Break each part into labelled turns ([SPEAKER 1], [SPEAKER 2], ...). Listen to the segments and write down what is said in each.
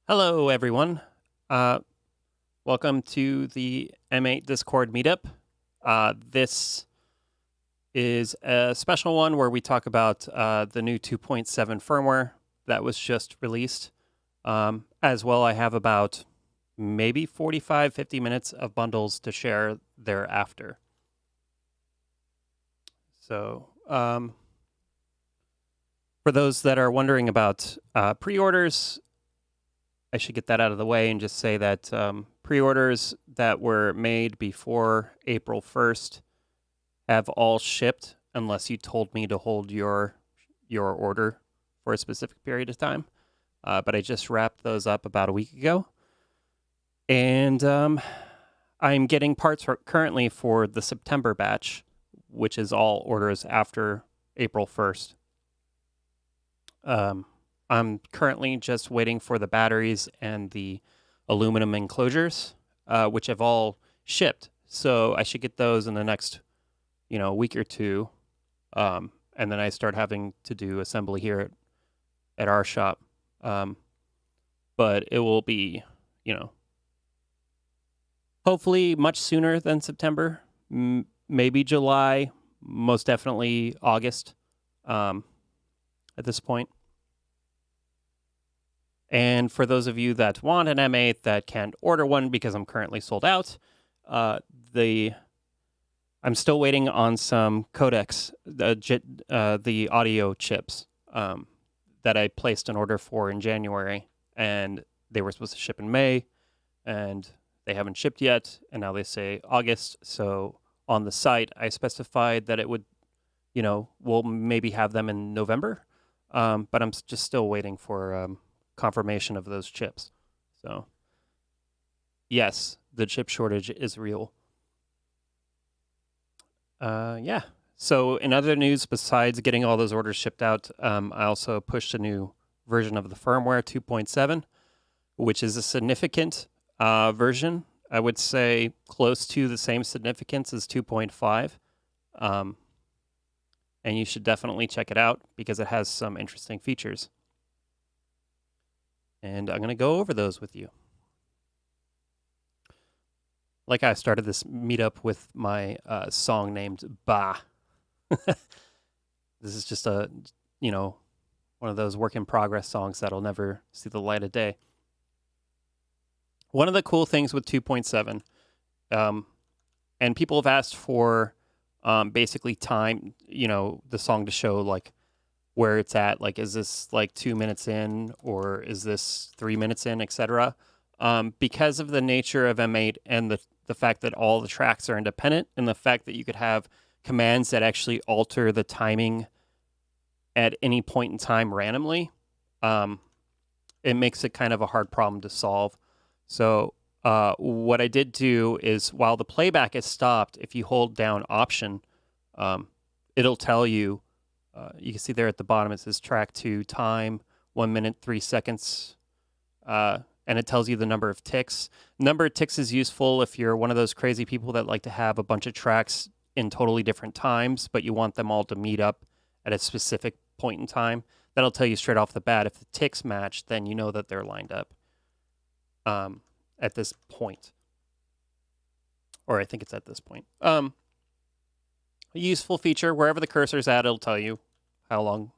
[SPEAKER 1] Hello, everyone. Uh, Welcome to the M8 Discord meetup. This is a special one where we talk about the new 2.7 firmware that was just released. As well, I have about maybe 45, 50 minutes of bundles to share thereafter. So, for those that are wondering about pre-orders, I should get that out of the way and just say that pre-orders that were made before April 1st have all shipped unless you told me to hold your order for a specific period of time. But I just wrapped those up about a week ago. And I'm getting parts currently for the September batch, which is all orders after April 1st. I'm currently just waiting for the batteries and the aluminum enclosures, which have all shipped. So I should get those in the next, week or two. And then I start having to do assembly here at our shop. But it will be, hopefully much sooner than September, maybe July, most definitely August at this point. And for those of you that want an M8 that can't order one because I'm currently sold out, I'm still waiting on some codecs, the audio chips that I placed an order for in January, and they were supposed to ship in May, and they haven't shipped yet, and now they say August. So on the site, I specified that it would, we'll maybe have them in November, but I'm just still waiting for confirmation of those chips. So yes, the chip shortage is real. Yeah. So in other news, besides getting all those orders shipped out, I also pushed a new version of the firmware 2.7, which is a significant version. I would say close to the same significance as 2.5. And you should definitely check it out because it has some interesting features. And I'm going to go over those with you. Like I started this meetup with my song named Bah. This is just one of those work in progress songs that'll never see the light of day. One of the cool things with 2.7, and people have asked for basically time, the song to show like where it's at, like is this like 2 minutes in or is this 3 minutes in, etc. Because of the nature of M8 and the fact that all the tracks are independent and the fact that you could have commands that actually alter the timing at any point in time randomly, it makes it kind of a hard problem to solve. So what I did do is while the playback is stopped, if you hold down Option, it'll tell you, you can see there at the bottom, it says track 2, time, 1 minute, 3 seconds, and it tells you the number of ticks. Number of ticks is useful if you're one of those crazy people that like to have a bunch of tracks in totally different times, but you want them all to meet up at a specific point in time. That'll tell you straight off the bat. If the ticks match, then you know that they're lined up at this point. Or I think it's at this point. A useful feature, wherever the cursor's at, it'll tell you how long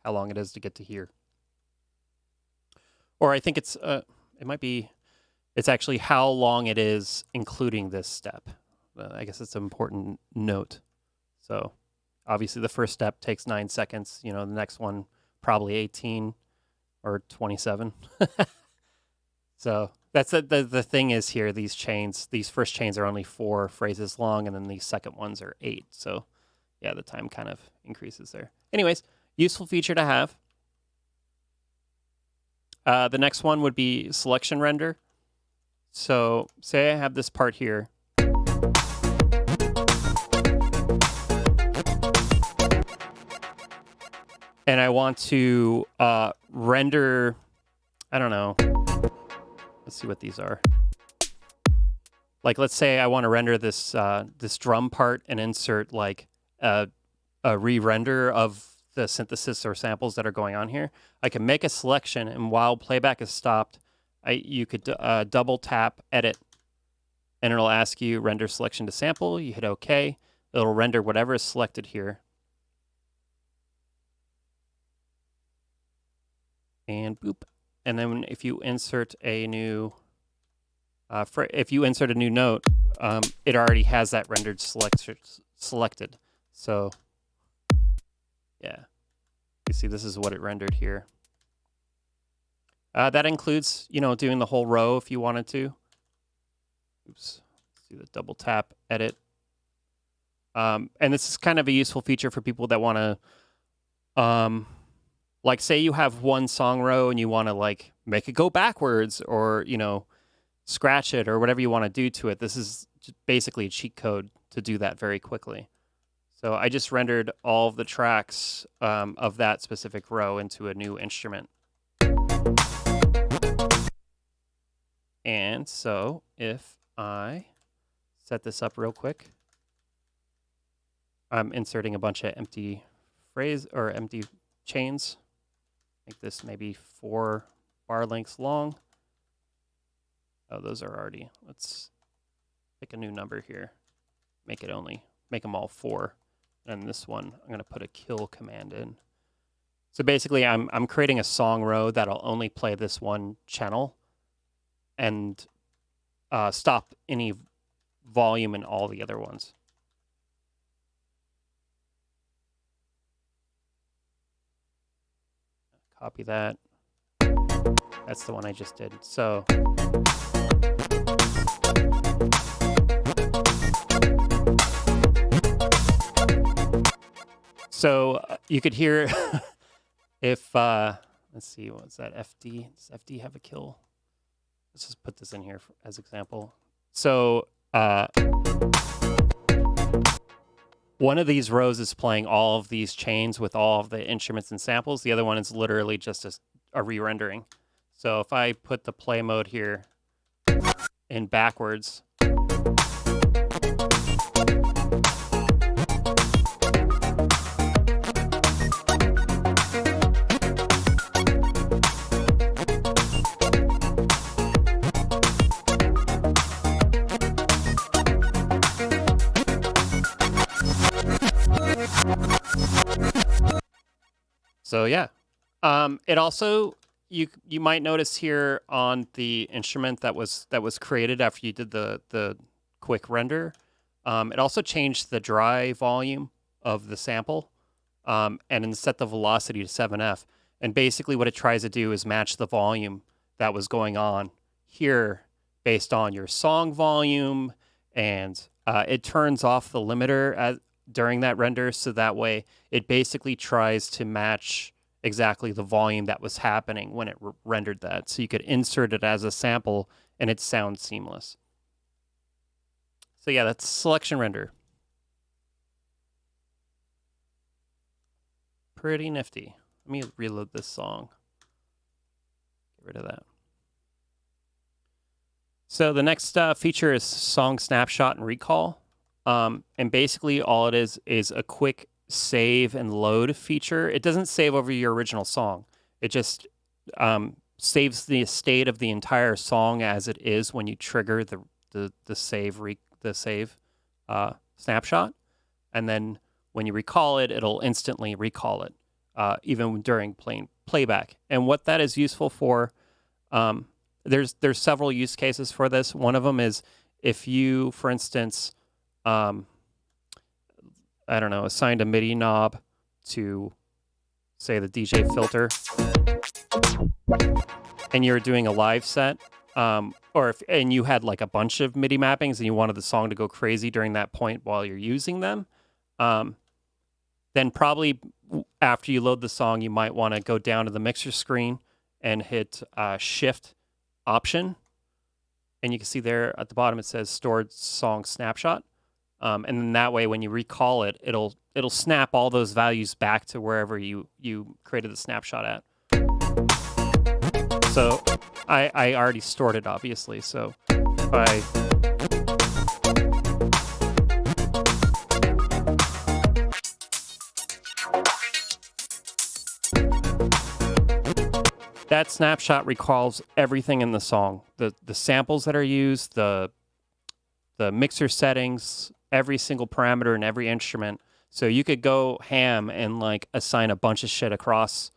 [SPEAKER 1] it is to get to here. Or I think it's actually how long it is including this step. I guess it's an important note. So obviously the first step takes 9 seconds. The next one probably 18 or 27. So that's the thing is here, these first chains are only 4 phrases long, and then these second ones are 8. So yeah, the time kind of increases there. Anyways, useful feature to have. The next one would be selection render. So say I have this part here. And I want to render, I don't know. Let's see what these are. Like, let's say I want to render this drum part and insert like a re-render of the synthesis or samples that are going on here. I can make a selection, and while playback is stopped, you could double tap edit, and it'll ask you render selection to sample. You hit OK. It'll render whatever is selected here. And boop. And then if you insert a new if you insert a new note, it already has that rendered selected. So yeah, you see this is what it rendered here. That includes, doing the whole row if you wanted to. Oops. Let's do the double tap edit. And this is kind of a useful feature for people that want to, like, say you have one song row and you want to like make it go backwards, or scratch it, or whatever you want to do to it. This is basically a cheat code to do that very quickly. So I just rendered all of the tracks of that specific row into a new instrument. And so if I set this up real quick, I'm inserting a bunch of empty phrase or empty chains. Make this maybe 4 bar lengths long. Oh, those are already. Let's pick a new number here. Make them all 4. And this one, I'm going to put a kill command in. So basically, I'm creating a song row that'll only play this one channel and stop any volume in all the other ones. Copy that. That's the one I just did. So you could hear if let's see, what's that? FD? Does FD have a kill? Let's just put this in here as example. So one of these rows is playing all of these chains with all of the instruments and samples. The other one is literally just a re-rendering. So if I put the play mode here in backwards, so yeah. It also, you might notice here on the instrument that was created after you did the quick render, it also changed the dry volume of the sample, and set the velocity to 7F. And basically what it tries to do is match the volume that was going on here based on your song volume, and it turns off the limiter during that render, so that way it basically tries to match exactly the volume that was happening when it rendered that. So you could insert it as a sample and it sounds seamless. So yeah, that's selection render. Pretty nifty. Let me reload this song. Get rid of that. So the next feature is song snapshot and recall. And basically all it is a quick save and load feature. It doesn't save over your original song. It just saves the state of the entire song as it is when you trigger the save snapshot, and then when you recall it, it'll instantly recall it, even during playback. And what that is useful for, there's several use cases for this. One of them is if you, for instance, I don't know, assigned a Midi knob to, say, the DJ filter, and you're doing a live set, and you had like a bunch of Midi mappings and you wanted the song to go crazy during that point while you're using them, then probably after you load the song, you might want to go down to the mixer screen and hit Shift Option, and you can see there at the bottom it says Stored Song Snapshot. And then that way, when you recall it, it'll snap all those values back to wherever you created the snapshot at. So I already stored it, obviously. So if I that snapshot recalls everything in the song, the samples that are used, the mixer settings, every single parameter in every instrument. So you could go ham and like assign a bunch of shit across.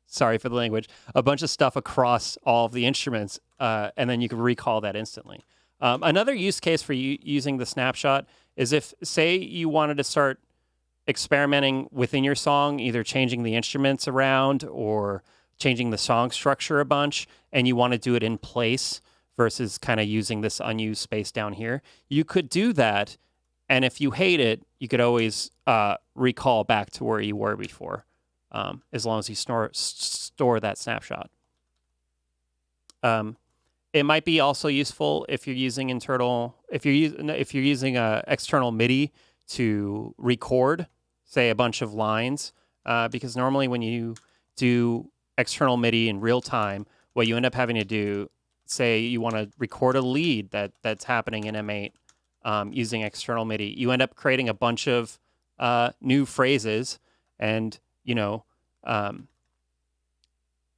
[SPEAKER 1] Sorry for the language. A bunch of stuff across all of the instruments, and then you can recall that instantly. Another use case for you using the snapshot is if, say, you wanted to start experimenting within your song, either changing the instruments around or changing the song structure a bunch, and you want to do it in place versus kind of using this unused space down here, you could do that. And if you hate it, you could always recall back to where you were before, as long as you store that snapshot. It might be also useful if you're using if you're using external Midi to record, say, a bunch of lines, because normally when you do external Midi in real time, what you end up having to do, say you want to record a lead that's happening in M8 using external Midi, you end up creating a bunch of new phrases and,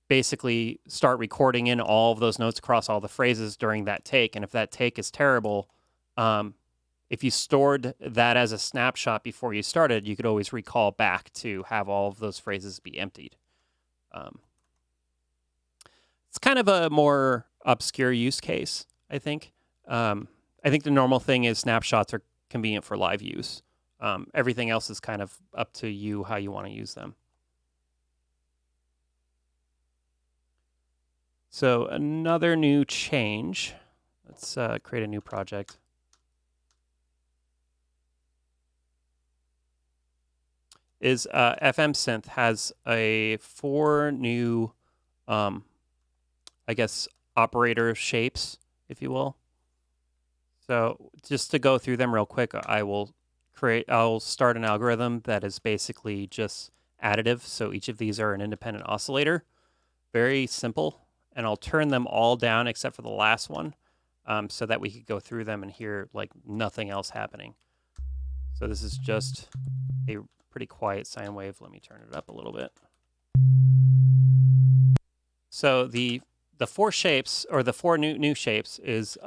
[SPEAKER 1] basically start recording in all of those notes across all the phrases during that take. And if that take is terrible, if you stored that as a snapshot before you started, you could always recall back to have all of those phrases be emptied. It's kind of a more obscure use case, I think. I think the normal thing is snapshots are convenient for live use. Everything else is kind of up to you how you want to use them. So another new change. Let's create a new project. Is FM Synth has 4 new, I guess, operator shapes, if you will. So just to go through them real quick, I'll start an algorithm that is basically just additive. So each of these are an independent oscillator. Very simple. And I'll turn them all down except for the last one, so that we could go through them and hear like nothing else happening. So this is just a pretty quiet sine wave. Let me turn it up a little bit. So the 4 shapes, or the 4 new shapes, is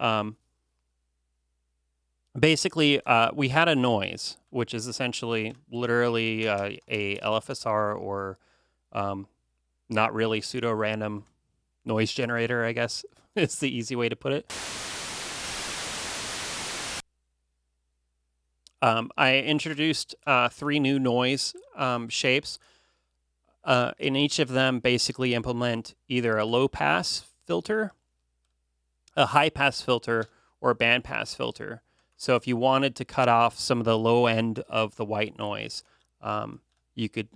[SPEAKER 1] basically we had a noise, which is essentially literally a LFSR or not really pseudo-random noise generator, I guess is the easy way to put it. I introduced 3 new noise shapes. In each of them, basically implement either a low-pass filter, a high-pass filter, or a band-pass filter. So if you wanted to cut off some of the low end of the white noise, you could,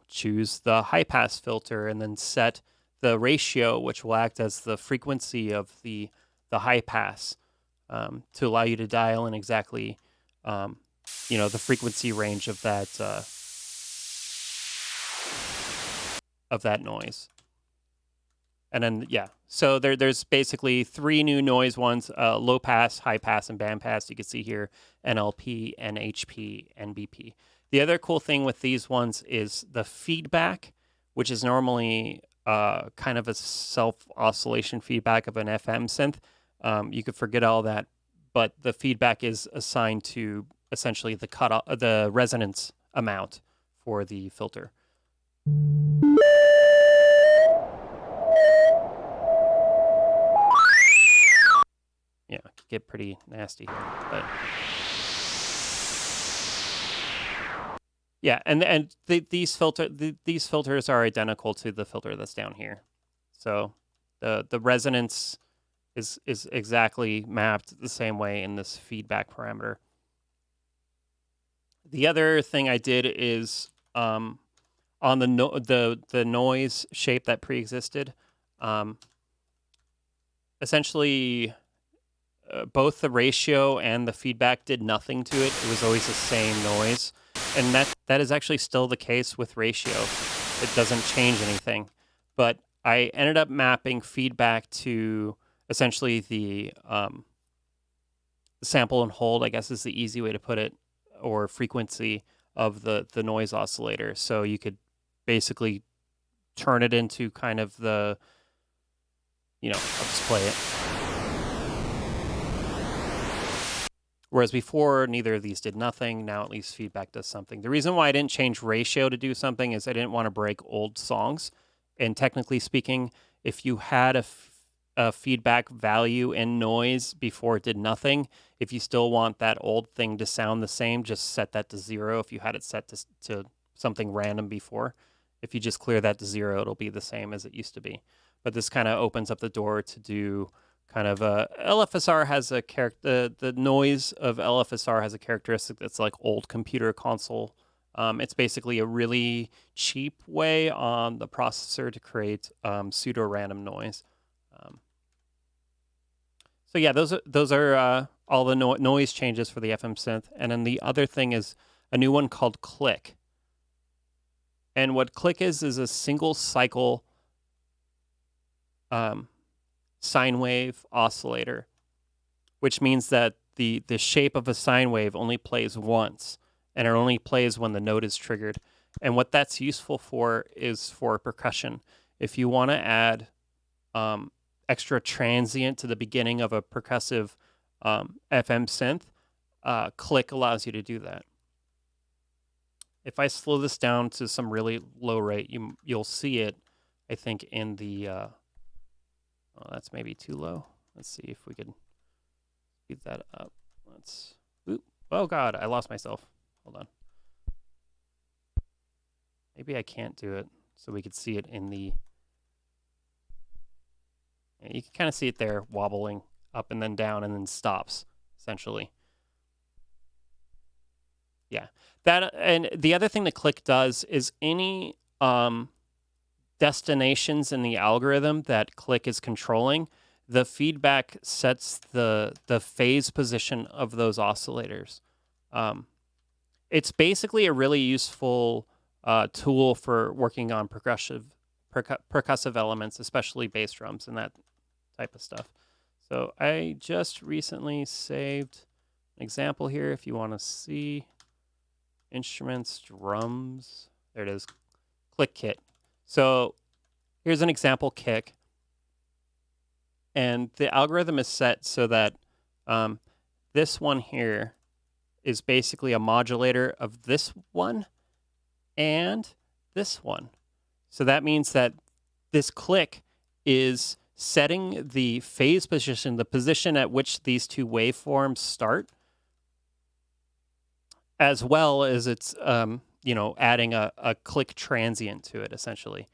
[SPEAKER 1] choose the high-pass filter and then set the ratio, which will act as the frequency of the high pass, to allow you to dial in exactly, the frequency range of that noise. And then, so there's basically 3 new noise ones: low pass, high pass, and band pass. You can see here NLP, NHP, and BP. The other cool thing with these ones is the feedback, which is normally kind of a self-oscillation feedback of an FM synth. You could forget all that, but the feedback is assigned to essentially the resonance amount for the filter. Yeah, it could get pretty nasty here, but yeah, and these filters are identical to the filter that's down here. So the resonance is exactly mapped the same way in this feedback parameter. The other thing I did is on the noise shape that pre-existed, essentially both the ratio and the feedback did nothing to it. It was always the same noise. And that is actually still the case with ratio. It doesn't change anything. But I ended up mapping feedback to essentially the sample and hold, I guess is the easy way to put it, or frequency of the noise oscillator. So you could basically turn it into kind of the, I'll just play it. Whereas before, neither of these did nothing. Now at least feedback does something. The reason why I didn't change ratio to do something is I didn't want to break old songs. And technically speaking, if you had a feedback value in noise before it did nothing, if you still want that old thing to sound the same, just set that to 0 if you had it set to something random before. If you just clear that to 0, it'll be the same as it used to be. But this kind of opens up the door to do kind of LFSR has a character. The noise of LFSR has a characteristic that's like old computer console. It's basically a really cheap way on the processor to create pseudo-random noise. So yeah, those are all the noise changes for the FM synth. And then the other thing is a new one called Click. And what Click is a single cycle sine wave oscillator, which means that the shape of a sine wave only plays once, and it only plays when the note is triggered. And what that's useful for is for percussion. If you want to add extra transient to the beginning of a percussive FM synth, Click allows you to do that. If I slow this down to some really low rate, you'll see it, I think, in the... oh, that's maybe too low. Let's see if we can speed that up. Oh, God, I lost myself. Hold on. Maybe I can't do it so we could see it in the... Yeah, you can kind of see it there wobbling up and then down and then stops, essentially. Yeah. That, and the other thing that Click does is any destinations in the algorithm that Click is controlling, the feedback sets the phase position of those oscillators. It's basically a really useful tool for working on percussive elements, especially bass drums and that type of stuff. So I just recently saved an example here if you want to see instruments, drums. There it is, Click Kit. So here's an example kick. And the algorithm is set so that this one here is basically a modulator of this one and this one. So that means that this click is setting the phase position, the position at which these two waveforms start, as well as it's adding a click transient to it, essentially.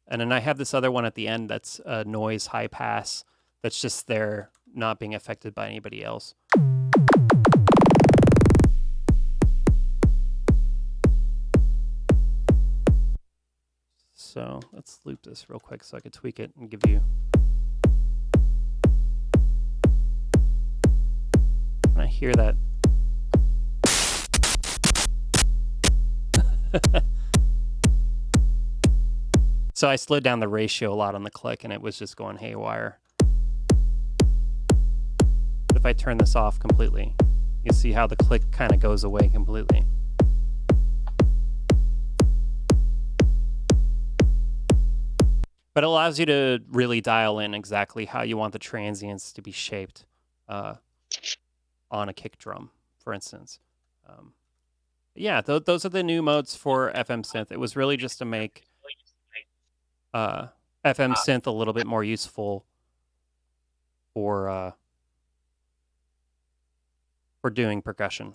[SPEAKER 1] And then I have this other one at the end that's a noise high pass that's just there, not being affected by anybody else. So let's loop this real quick so I could tweak it and give you... Can I hear that? So I slowed down the ratio a lot on the click and it was just going haywire. But if I turn this off completely, you see how the click kind of goes away completely. But it allows you to really dial in exactly how you want the transients to be shaped on a kick drum, for instance. Yeah, those are the new modes for FM Synth. It was really just to make FM Synth a little bit more useful for doing percussion.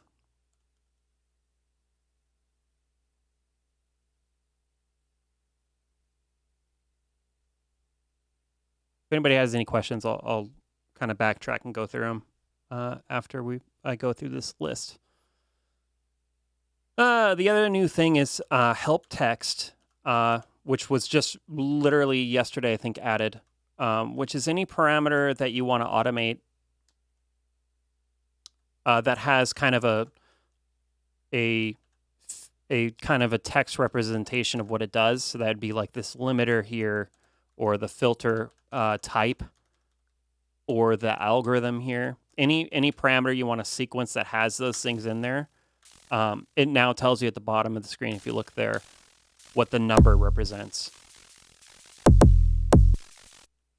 [SPEAKER 1] If anybody has any questions, I'll kind of backtrack and go through them after I go through this list. The other new thing is help text, which was just literally yesterday, I think, added, which is any parameter that you want to automate that has kind of a kind of a text representation of what it does. So that'd be like this limiter here, or the filter type, or the algorithm here. Any parameter you want to sequence that has those things in there. It now tells you at the bottom of the screen, if you look there, what the number represents.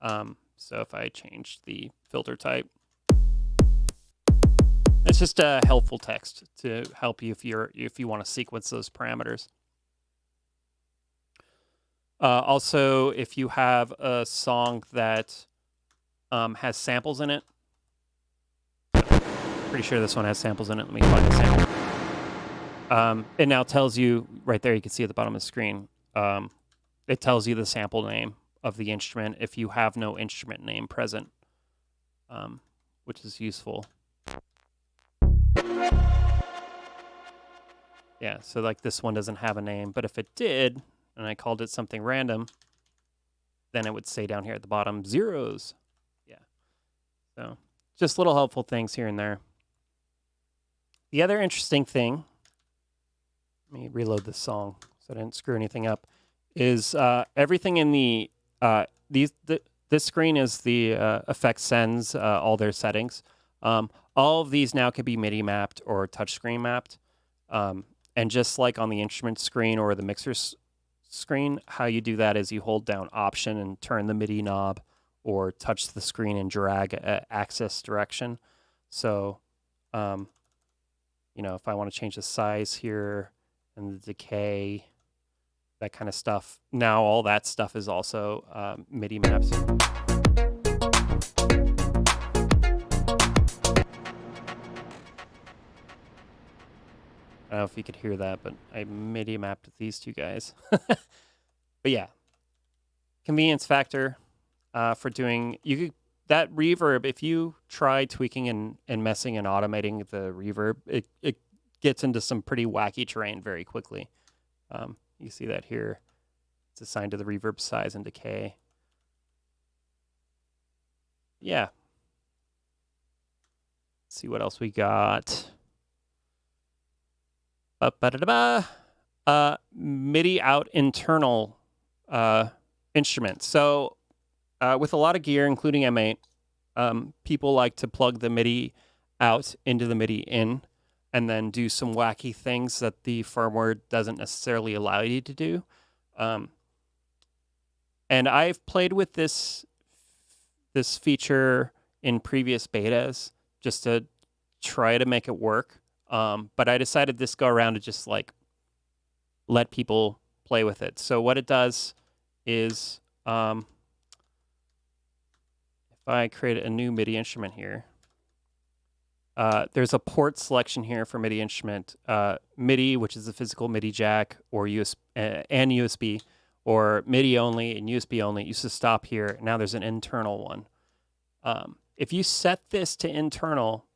[SPEAKER 1] So if I change the filter type, it's just a helpful text to help you if you want to sequence those parameters. Also, if you have a song that has samples in it, pretty sure this one has samples in it. Let me find the sample. It now tells you right there. You can see at the bottom of the screen. It tells you the sample name of the instrument if you have no instrument name present, which is useful. Yeah, so like this one doesn't have a name, but if it did, and I called it something random, then it would say down here at the bottom, zeros. Yeah. So just little helpful things here and there. The other interesting thing, let me reload this song so I didn't screw anything up, is everything in the, this screen is the effects sends all their settings. All of these now can be MIDI mapped or touchscreen mapped. And just like on the instrument screen or the mixer screen, how you do that is you hold down Option and turn the MIDI knob, or touch the screen and drag axis direction. So, you know, if I want to change the size here and the decay, that kind of stuff, now all that stuff is also MIDI maps. I don't know if you could hear that, but I MIDI mapped these two guys. But yeah, convenience factor for doing, you could, that reverb, if you try tweaking and messing and automating the reverb, it gets into some pretty wacky terrain very quickly. You see that here. It's assigned to the reverb size and decay. Yeah. Let's see what else we got. MIDI out internal instruments. So with a lot of gear, including M8, people like to plug the MIDI out into the MIDI in and then do some wacky things that the firmware doesn't necessarily allow you to do. And I've played with this feature in previous betas just to try to make it work. But I decided this go around to just like let people play with it. So what it does is, if I create a new MIDI instrument here, there's a port selection here for MIDI instrument, MIDI, which is a physical MIDI jack, or and USB, or MIDI only and USB only. It used to stop here. Now there's an internal one. If you set this to internal,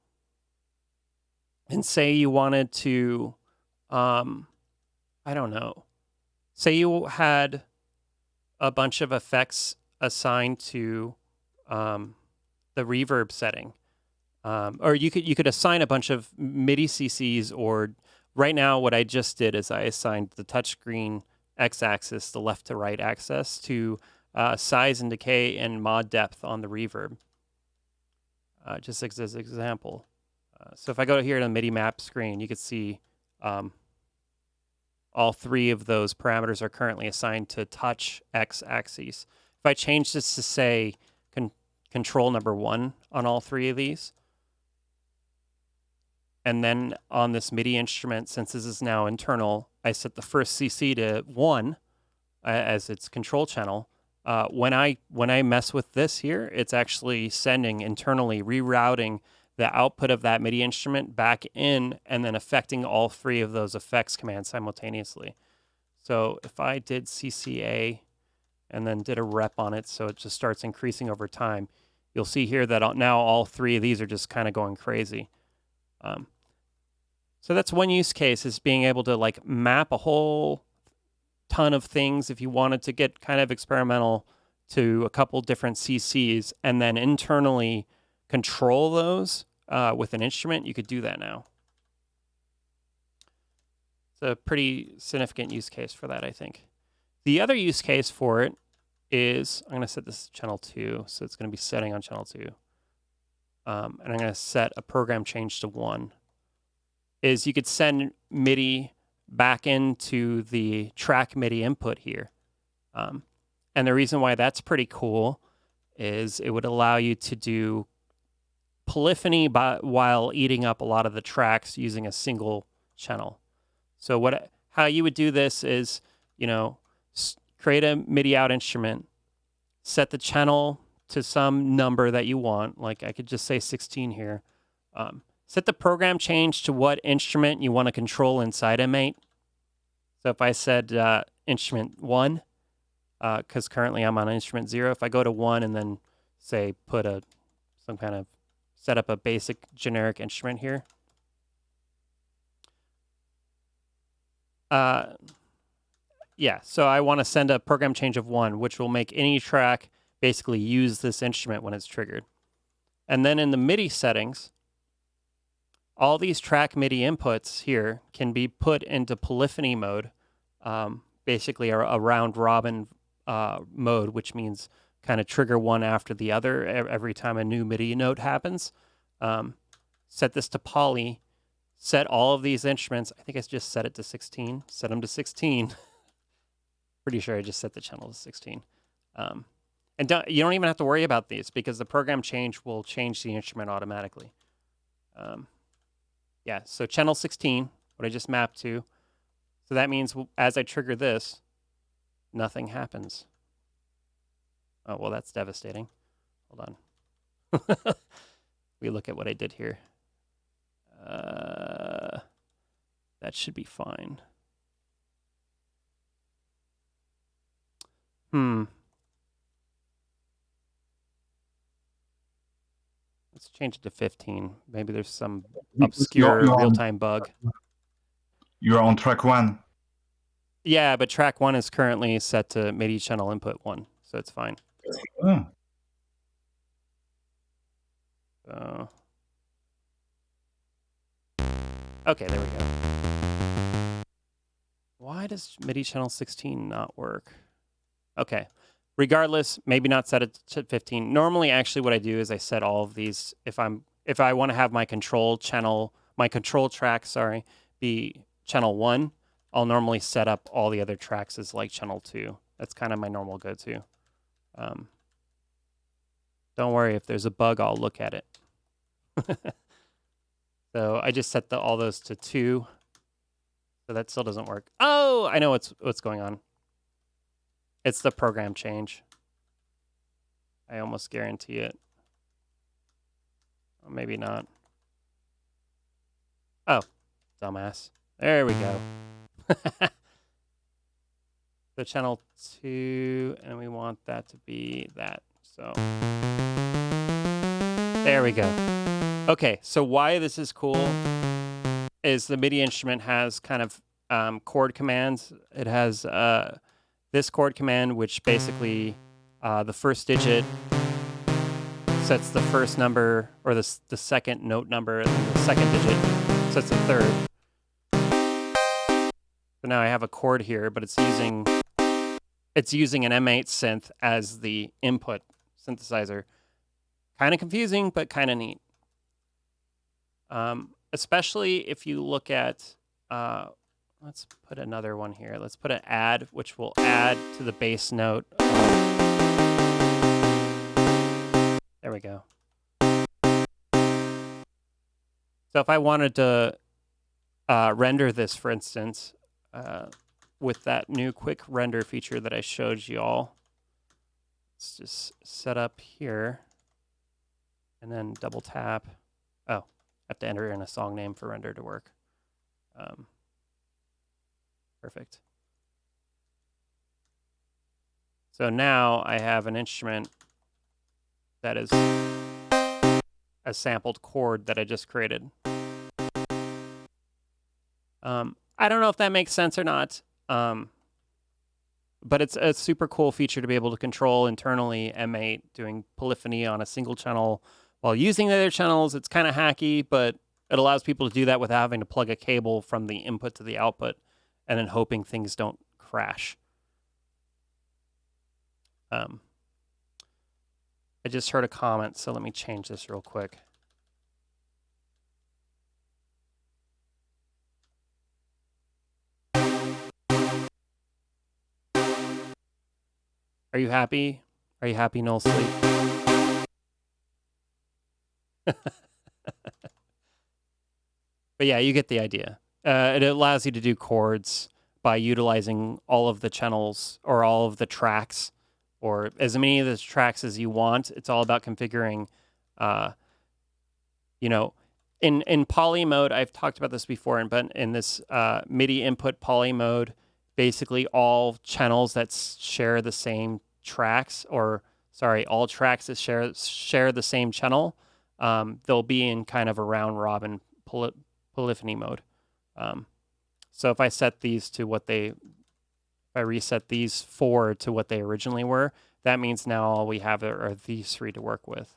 [SPEAKER 1] and say you wanted to, I don't know, say you had a bunch of effects assigned to the reverb setting, or you could assign a bunch of MIDI CCs, or right now what I just did is I assigned the touchscreen x-axis, the left to right axis, to size and decay and mod depth on the reverb, just as an example. So if I go here to the MIDI map screen, you can see all three of those parameters are currently assigned to touch x-axis. If I change this to say control number 1 on all three of these, and then on this MIDI instrument, since this is now internal, I set the first CC to 1 as its control channel. When I mess with this here, it's actually sending internally, rerouting the output of that MIDI instrument back in, and then affecting all three of those effects commands simultaneously. So if I did CCA and then did a rep on it, so it just starts increasing over time, you'll see here that now all three of these are just kind of going crazy. So that's one use case, is being able to like map a whole ton of things if you wanted to get kind of experimental to a couple different CCs, and then internally control those with an instrument. You could do that now. It's a pretty significant use case for that, I think. The other use case for it is, I'm going to set this to channel 2, so it's going to be setting on channel 2. And I'm going to set a program change to 1. Is you could send MIDI back into the track MIDI input here. And the reason why that's pretty cool is it would allow you to do polyphony while eating up a lot of the tracks using a single channel. So how you would do this is, create a MIDI out instrument, set the channel to some number that you want. Like I could just say 16 here. Set the program change to what instrument you want to control inside M8. So if I said instrument 1, because currently I'm on instrument 0, if I go to 1 and then say put set up a basic generic instrument here. Yeah, so I want to send a program change of 1, which will make any track basically use this instrument when it's triggered. And then in the MIDI settings, all these track MIDI inputs here can be put into polyphony mode, basically a round robin mode, which means kind of trigger one after the other every time a new MIDI note happens. Set this to poly, set all of these instruments. I think I just set it to 16, set them to 16. Pretty sure I just set the channel to 16. And you don't even have to worry about these because the program change will change the instrument automatically. Yeah, so channel 16, what I just mapped to. So that means as I trigger this, nothing happens. Oh, well, that's devastating. Hold on. We look at what I did here. That should be fine. Let's change it to 15. Maybe there's some obscure real-time bug.
[SPEAKER 2] You're on track 1.
[SPEAKER 1] Yeah, but track 1 is currently set to MIDI channel input 1, so it's fine.
[SPEAKER 2] Oh.
[SPEAKER 1] So, okay, there we go. Why does MIDI channel 16 not work? Okay. Regardless, maybe not set it to 15. Normally, actually, what I do is I set all of these. If I want to have my control track, be channel 1, I'll normally set up all the other tracks as like channel 2. That's kind of my normal go-to. Don't worry, if there's a bug, I'll look at it. So I just set all those to 2. So that still doesn't work. Oh, I know what's going on. It's the program change. I almost guarantee it. Or maybe not. Oh, dumbass. There we go. So channel 2, and we want that to be that. So there we go. Okay, so why this is cool is the MIDI instrument has kind of chord commands. It has this chord command, which basically the first digit sets the first number, or the second note number, and then the second digit sets the third. So now I have a chord here, but it's using an M8 synth as the input synthesizer. Kind of confusing, but kind of neat. Especially if you look at, let's put another one here. Let's put an add, which will add to the bass note. There we go. So if I wanted to render this, for instance, with that new quick render feature that I showed you all, let's just set up here and then double tap. Oh, I have to enter in a song name for render to work. Perfect. So now I have an instrument that is a sampled chord that I just created. I don't know if that makes sense or not, but it's a super cool feature to be able to control internally M8 doing polyphony on a single channel while using the other channels. It's kind of hacky, but it allows people to do that without having to plug a cable from the input to the output and then hoping things don't crash. I just heard a comment, so let me change this real quick. Are you happy? Are you happy, No Sleep? But yeah, you get the idea. It allows you to do chords by utilizing all of the channels or all of the tracks or as many of the tracks as you want. It's all about configuring, you know, in poly mode, I've talked about this before, but in this MIDI input poly mode, basically all channels that share the same tracks, or sorry, all tracks that share the same channel, they'll be in kind of a round robin polyphony mode. So if I set these to what if I reset these 4 to what they originally were, that means now all we have are these 3 to work with.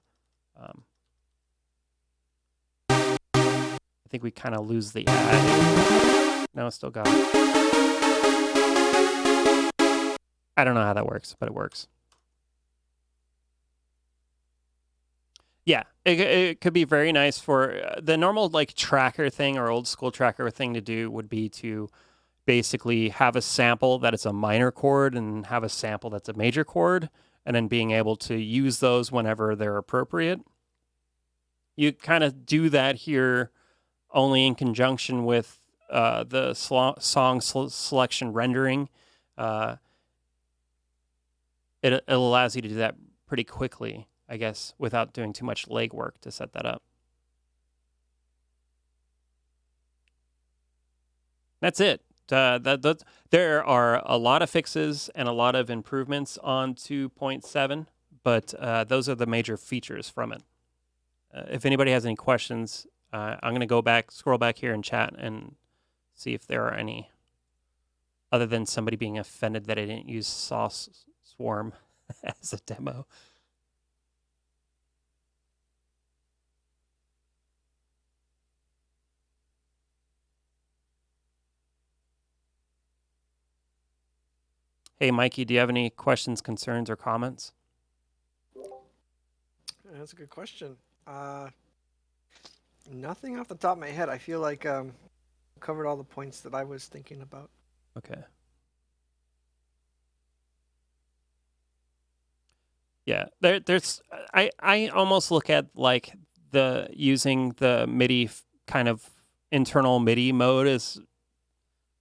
[SPEAKER 1] I think we kind of lose the ad. No, it's still got it. I don't know how that works, but it works. Yeah, it could be very nice for the normal like tracker thing or old school tracker thing to do would be to basically have a sample that it's a minor chord and have a sample that's a major chord, and then being able to use those whenever they're appropriate. You kind of do that here only in conjunction with the song selection rendering. It allows you to do that pretty quickly, I guess, without doing too much legwork to set that up. That's it. There are a lot of fixes and a lot of improvements on 2.7, but those are the major features from it. If anybody has any questions, I'm going to scroll back here in chat and see if there are any, other than somebody being offended that I didn't use Sauce Swarm as a demo. Hey, Mikey, do you have any questions, concerns, or comments?
[SPEAKER 3] That's a good question. Nothing off the top of my head. I feel like covered all the points that I was thinking about.
[SPEAKER 1] Okay. Yeah, there's I almost look at like using the MIDI kind of internal MIDI mode as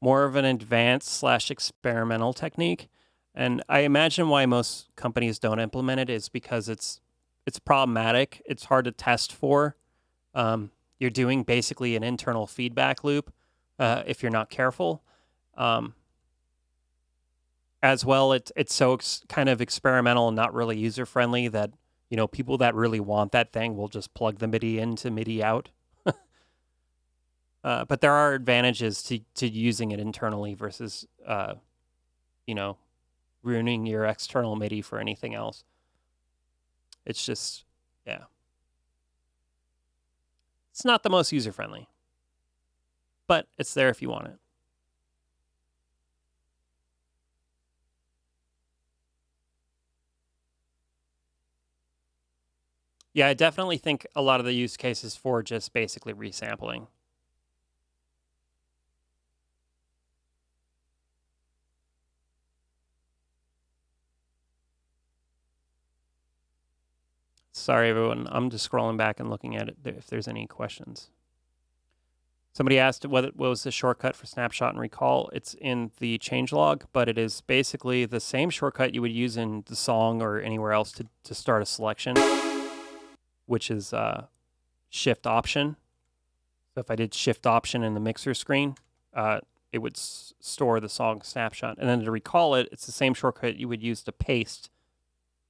[SPEAKER 1] more of an advanced / experimental technique. And I imagine why most companies don't implement it is because it's problematic. It's hard to test for. You're doing basically an internal feedback loop if you're not careful. As well, it's so kind of experimental and not really user friendly that people that really want that thing will just plug the MIDI in to MIDI out. But there are advantages to using it internally versus ruining your external MIDI for anything else. It's just, yeah. It's not the most user-friendly, but it's there if you want it. Yeah, I definitely think a lot of the use cases for just basically resampling. Sorry, everyone. I'm just scrolling back and looking at it if there's any questions. Somebody asked what was the shortcut for snapshot and recall. It's in the changelog, but it is basically the same shortcut you would use in the song or anywhere else to start a selection, which is shift option. So if I did shift option in the mixer screen, it would store the song snapshot. And then to recall it, it's the same shortcut you would use to paste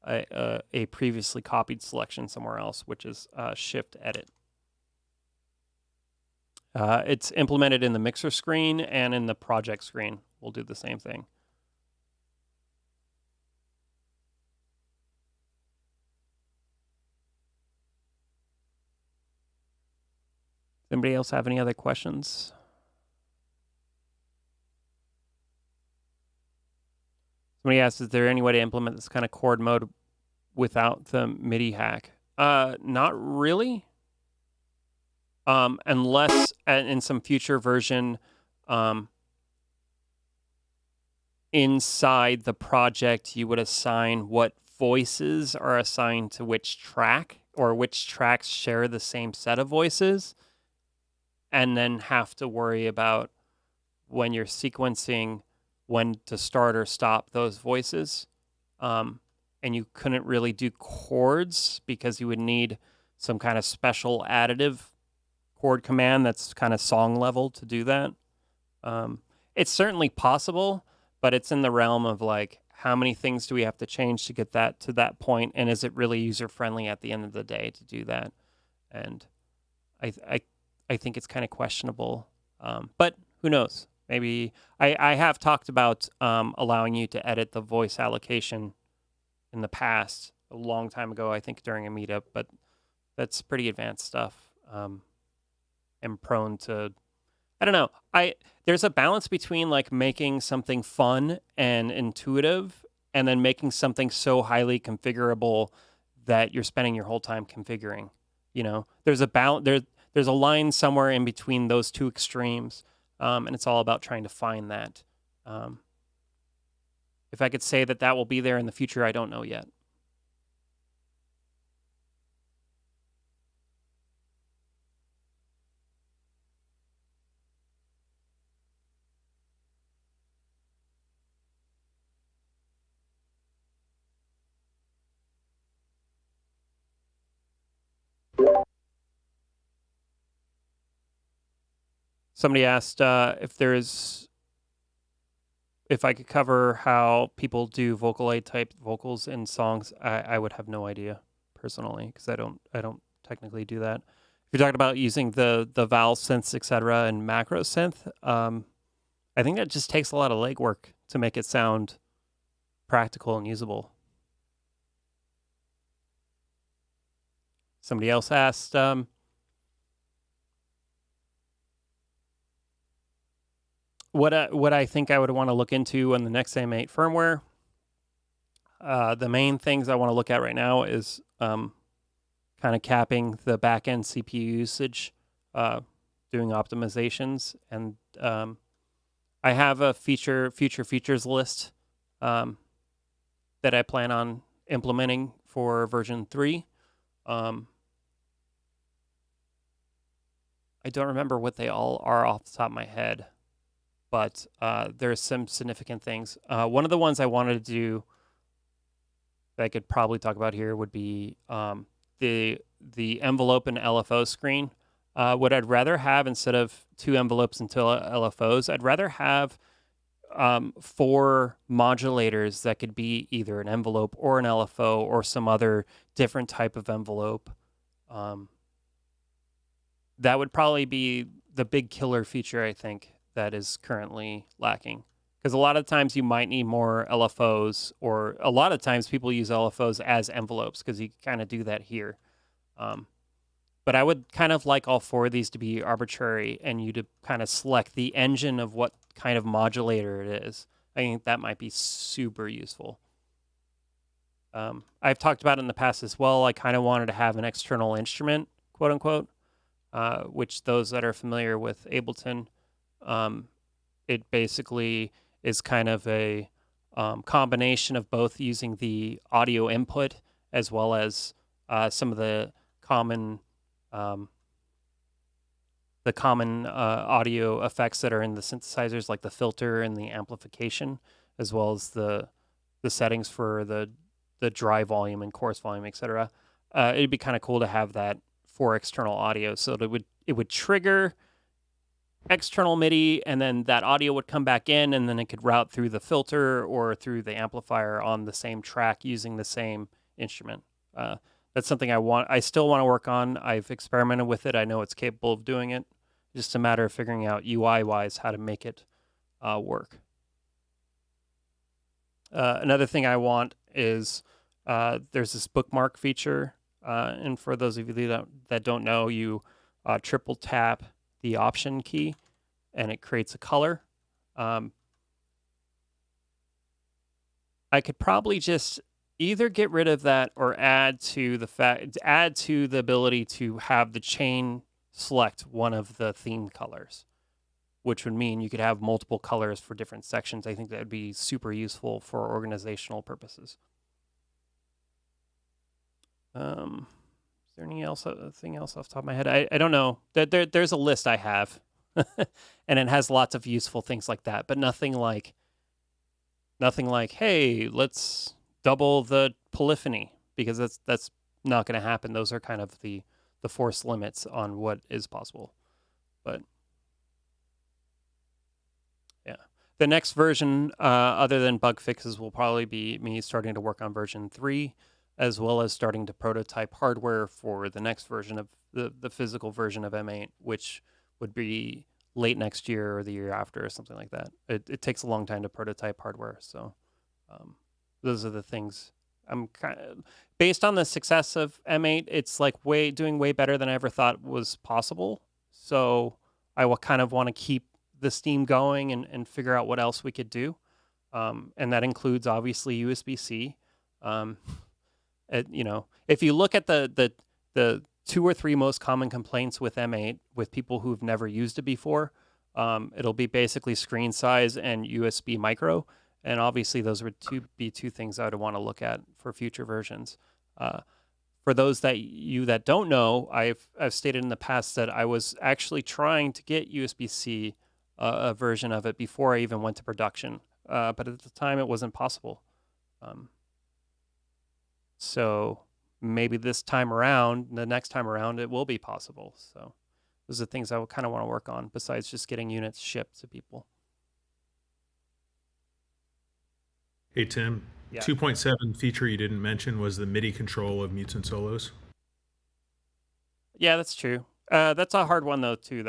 [SPEAKER 1] a previously copied selection somewhere else, which is shift edit. It's implemented in the mixer screen and in the project screen. We'll do the same thing. Does anybody else have any other questions? Somebody asked, is there any way to implement this kind of chord mode without the MIDI hack? Not really. Unless in some future version inside the project you would assign what voices are assigned to which track. or which tracks share the same set of voices, and then have to worry about when you're sequencing when to start or stop those voices. And you couldn't really do chords because you would need some kind of special additive chord command that's kind of song level to do that. It's certainly possible, but it's in the realm of like, how many things do we have to change to get that to that point, and is it really user friendly at the end of the day to do that? And I think it's kind of questionable, but who knows? Maybe I have talked about allowing you to edit the voice allocation in the past, a long time ago, I think during a meetup, but that's pretty advanced stuff. And prone to, I don't know. There's a balance between like making something fun and intuitive, and then making something so highly configurable that you're spending your whole time configuring. You know, there's a balance. There's a line somewhere in between those two extremes, and it's all about trying to find that. If I could say that that will be there in the future, I don't know yet. Somebody asked if I could cover how people do Vocaloid type vocals in songs. I would have no idea personally, because I don't technically do that. If you're talking about using the vowel synths, etc., and macro synth, I think that just takes a lot of legwork to make it sound practical and usable. Somebody else asked, what I think I would want to look into in the next M8 firmware. The main things I want to look at right now is kind of capping the backend CPU usage, doing optimizations, and I have a future features list that I plan on implementing for version 3. I don't remember what they all are off the top of my head, but there's some significant things. One of the ones I wanted to do that I could probably talk about here would be the envelope and LFO screen. What I'd rather have, instead of 2 envelopes and 2 LFOs, I'd rather have 4 modulators that could be either an envelope or an LFO or some other different type of envelope. That would probably be the big killer feature, I think, that is currently lacking. Because a lot of times you might need more LFOs, or a lot of times people use LFOs as envelopes, because you kind of do that here. But I would kind of like all 4 of these to be arbitrary, and you to kind of select the engine of what kind of modulator it is. I think that might be super useful. I've talked about it in the past as well. I kind of wanted to have an external instrument, quote unquote, which those that are familiar with Ableton, it basically is kind of a combination of both using the audio input as well as some of the common audio effects that are in the synthesizers, like the filter and the amplification, as well as the settings for the dry volume and coarse volume, etc. It'd be kind of cool to have that for external audio, so that it would trigger external MIDI, and then that audio would come back in, and then it could route through the filter or through the amplifier on the same track using the same instrument. That's something I still want to work on. I've experimented with it. I know it's capable of doing it. Just a matter of figuring out UI-wise how to make it work. Another thing I want is there's this bookmark feature. And for those of you that don't know, you triple tap the Option key, and it creates a color. I could probably just either get rid of that or add to the ability to have the chain select one of the theme colors, which would mean you could have multiple colors for different sections. I think that would be super useful for organizational purposes. Is there anything else off the top of my head? I don't know. There's a list I have, and it has lots of useful things like that, but nothing like, hey, let's double the polyphony, because that's not going to happen. Those are kind of the force limits on what is possible. But yeah, the next version, other than bug fixes, will probably be me starting to work on version 3, as well as starting to prototype hardware for the next version of the physical version of M8, which would be late next year or the year after or something like that. It takes a long time to prototype hardware, so those are the things. I'm kind of, based on the success of M8, it's like doing way better than I ever thought was possible. So I will kind of want to keep the steam going and figure out what else we could do. And that includes obviously USB-C. If you look at the 2 or 3 most common complaints with M8 with people who've never used it before, it'll be basically screen size and USB micro. And obviously, those would be two things I would want to look at for future versions. For those that don't know, I've stated in the past that I was actually trying to get USB-C a version of it before I even went to production, but at the time it wasn't possible. So maybe this time around, the next time around, it will be possible. So those are things I would kind of want to work on besides just getting units shipped to people.
[SPEAKER 4] Hey, Tim,
[SPEAKER 1] Yeah.
[SPEAKER 4] 2.7 feature you didn't mention was the MIDI control of mutes and solos.
[SPEAKER 1] Yeah, that's true. That's a hard one, though, too.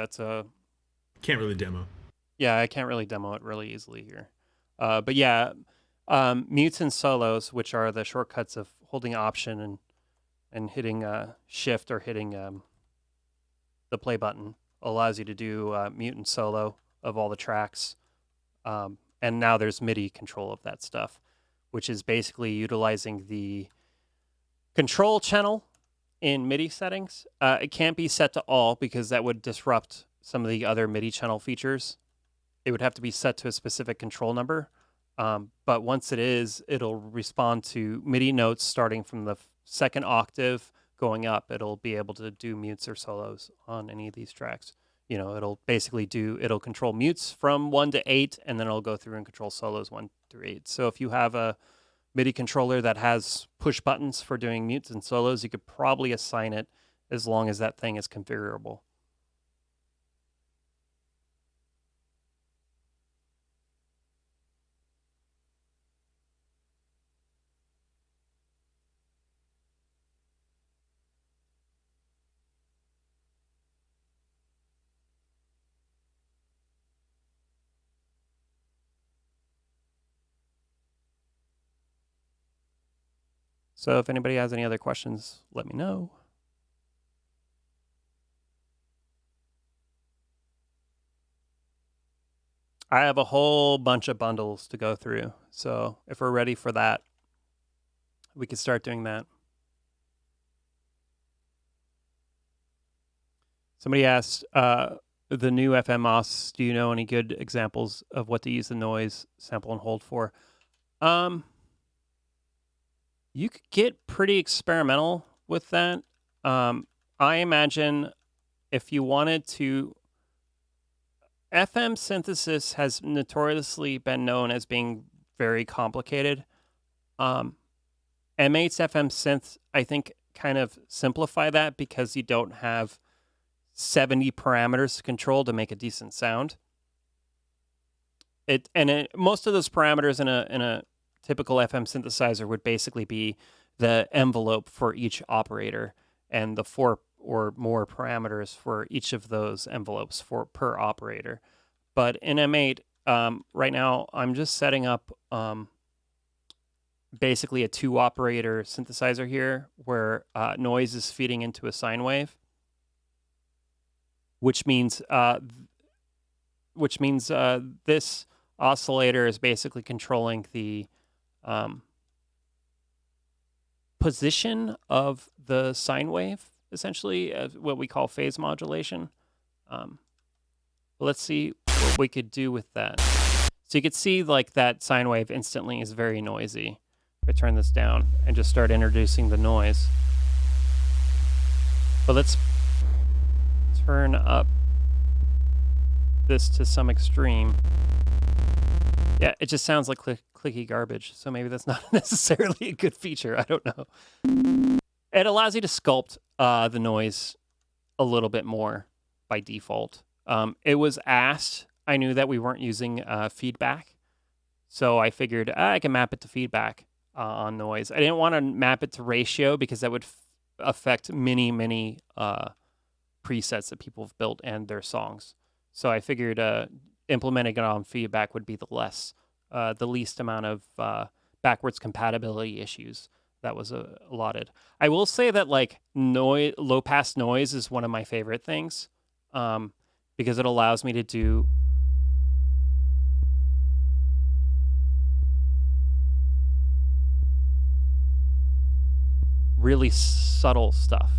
[SPEAKER 4] Can't really demo.
[SPEAKER 1] Yeah, I can't really demo it really easily here. But yeah, mutes and solos, which are the shortcuts of holding Option and hitting Shift or hitting the play button, allows you to do mute and solo of all the tracks. And now there's MIDI control of that stuff, which is basically utilizing the control channel in MIDI settings. It can't be set to all because that would disrupt some of the other MIDI channel features. It would have to be set to a specific control number. But once it is, it'll respond to MIDI notes starting from the second octave going up. It'll be able to do mutes or solos on any of these tracks. It'll basically it'll control mutes from 1 to 8, and then it'll go through and control solos 1 through 8. So if you have a MIDI controller that has push buttons for doing mutes and solos, you could probably assign it as long as that thing is configurable. So if anybody has any other questions, let me know. I have a whole bunch of bundles to go through. So if we're ready for that, we can start doing that. Somebody asked, the new FMOS, do you know any good examples of what to use the noise sample and hold for? You could get pretty experimental with that. I imagine if you wanted to, FM synthesis has notoriously been known as being very complicated. M8's FM synth, I think, kind of simplify that because you don't have 70 parameters to control to make a decent sound. Most of those parameters in a typical FM synthesizer would basically be the envelope for each operator and the 4 or more parameters for each of those envelopes per operator. But in M8, right now, I'm just setting up basically a 2-operator synthesizer here where noise is feeding into a sine wave, which means this oscillator is basically controlling the position of the sine wave, essentially, what we call phase modulation. Let's see what we could do with that. So you could see like that sine wave instantly is very noisy. If I turn this down and just start introducing the noise. But let's turn up this to some extreme. Yeah, it just sounds like clicky garbage, so maybe that's not necessarily a good feature. I don't know. It allows you to sculpt the noise a little bit more by default. It was asked. I knew that we weren't using feedback, so I figured I can map it to feedback on noise. I didn't want to map it to ratio because that would affect many presets that people have built and their songs. So I figured implementing it on feedback would be the least amount of backwards compatibility issues that was allotted. I will say that like low pass noise is one of my favorite things because it allows me to do really subtle stuff.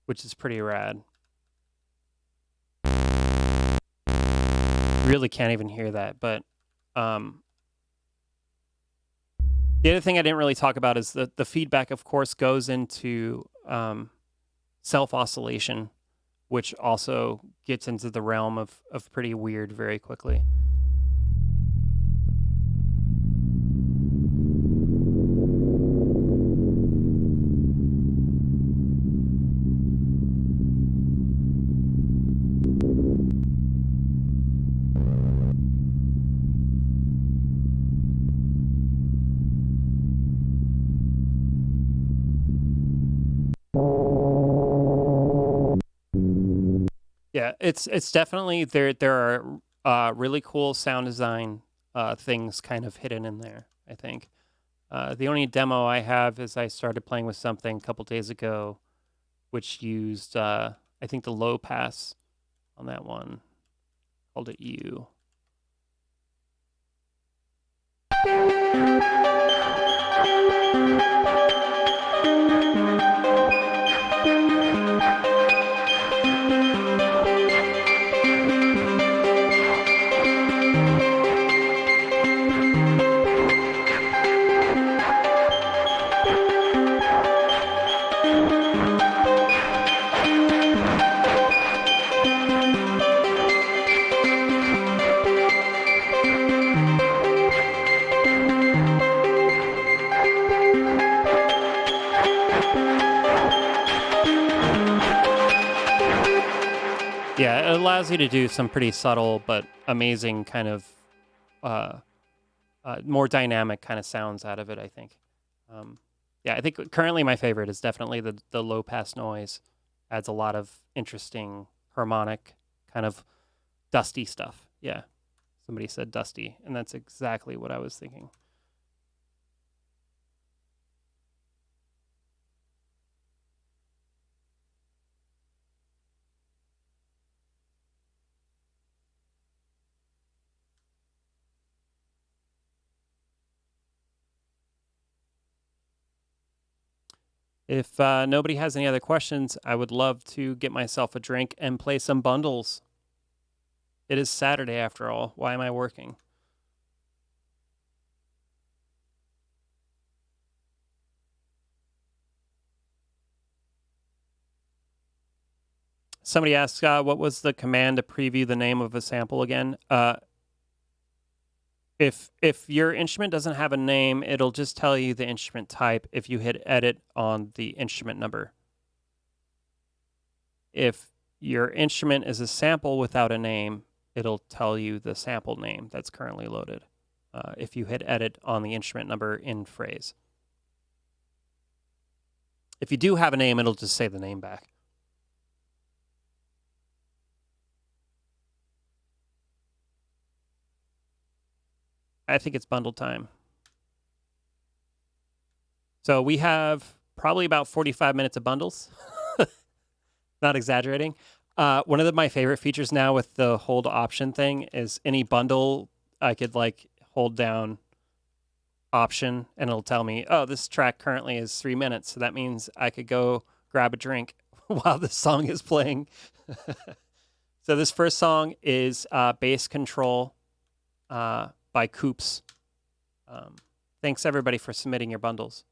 [SPEAKER 1] Which is pretty rad. Really can't even hear that, but the other thing I didn't really talk about is that the feedback, of course, goes into self-oscillation, which also gets into the realm of pretty weird very quickly. Yeah, it's definitely there are really cool sound design things kind of hidden in there, I think. The only demo I have is I started playing with something a couple days ago, which used I think the low pass on that one. Called it U. Yeah, it allows you to do some pretty subtle but amazing kind of more dynamic kind of sounds out of it, I think. Yeah, I think currently my favorite is definitely the low pass noise. Adds a lot of interesting harmonic kind of dusty stuff. Yeah, somebody said dusty, and that's exactly what I was thinking. If nobody has any other questions, I would love to get myself a drink and play some bundles. It is Saturday after all. Why am I working? Somebody asked, what was the command to preview the name of a sample again? If your instrument doesn't have a name, it'll just tell you the instrument type if you hit edit on the instrument number. If your instrument is a sample without a name, it'll tell you the sample name that's currently loaded if you hit edit on the instrument number in phrase. If you do have a name, it'll just say the name back. I think it's bundle time. So we have probably about 45 minutes of bundles. Not exaggerating. One of my favorite features now with the hold option thing is any bundle, I could like hold down option and it'll tell me, oh, this track currently is 3 minutes. So that means I could go grab a drink while the song is playing. So this first song is Bass Control by Coops. Thanks everybody for submitting your bundles.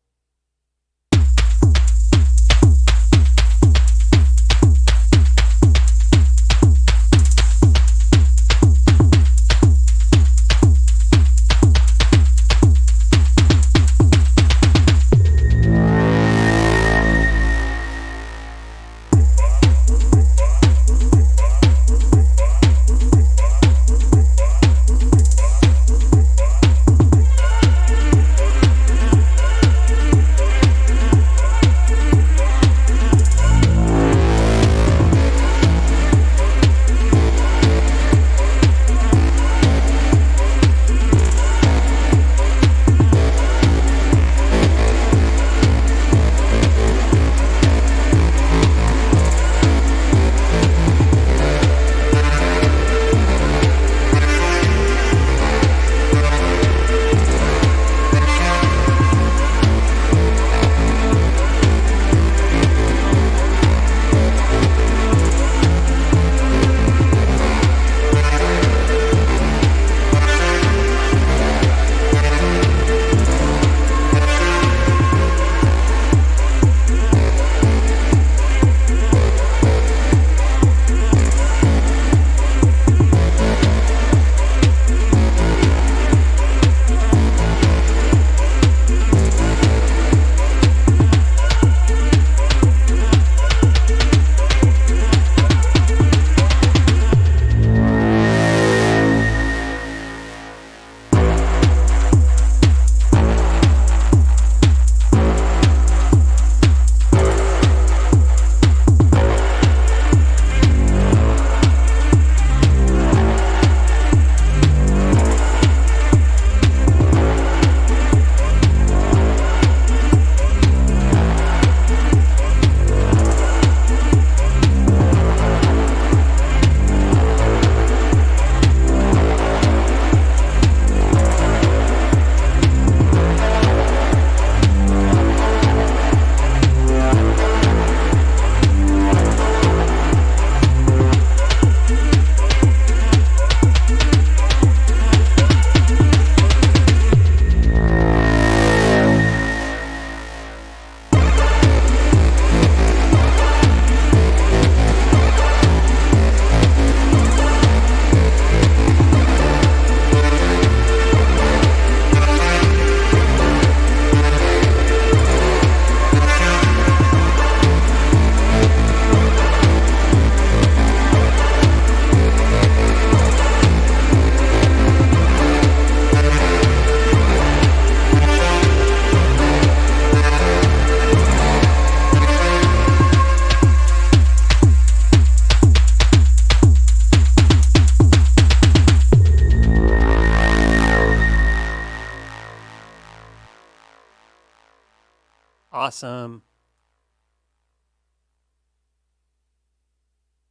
[SPEAKER 1] Awesome.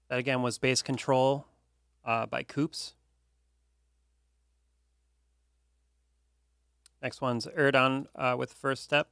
[SPEAKER 1] That again was Bass Control by Coops. Next one's Erdon with First Step.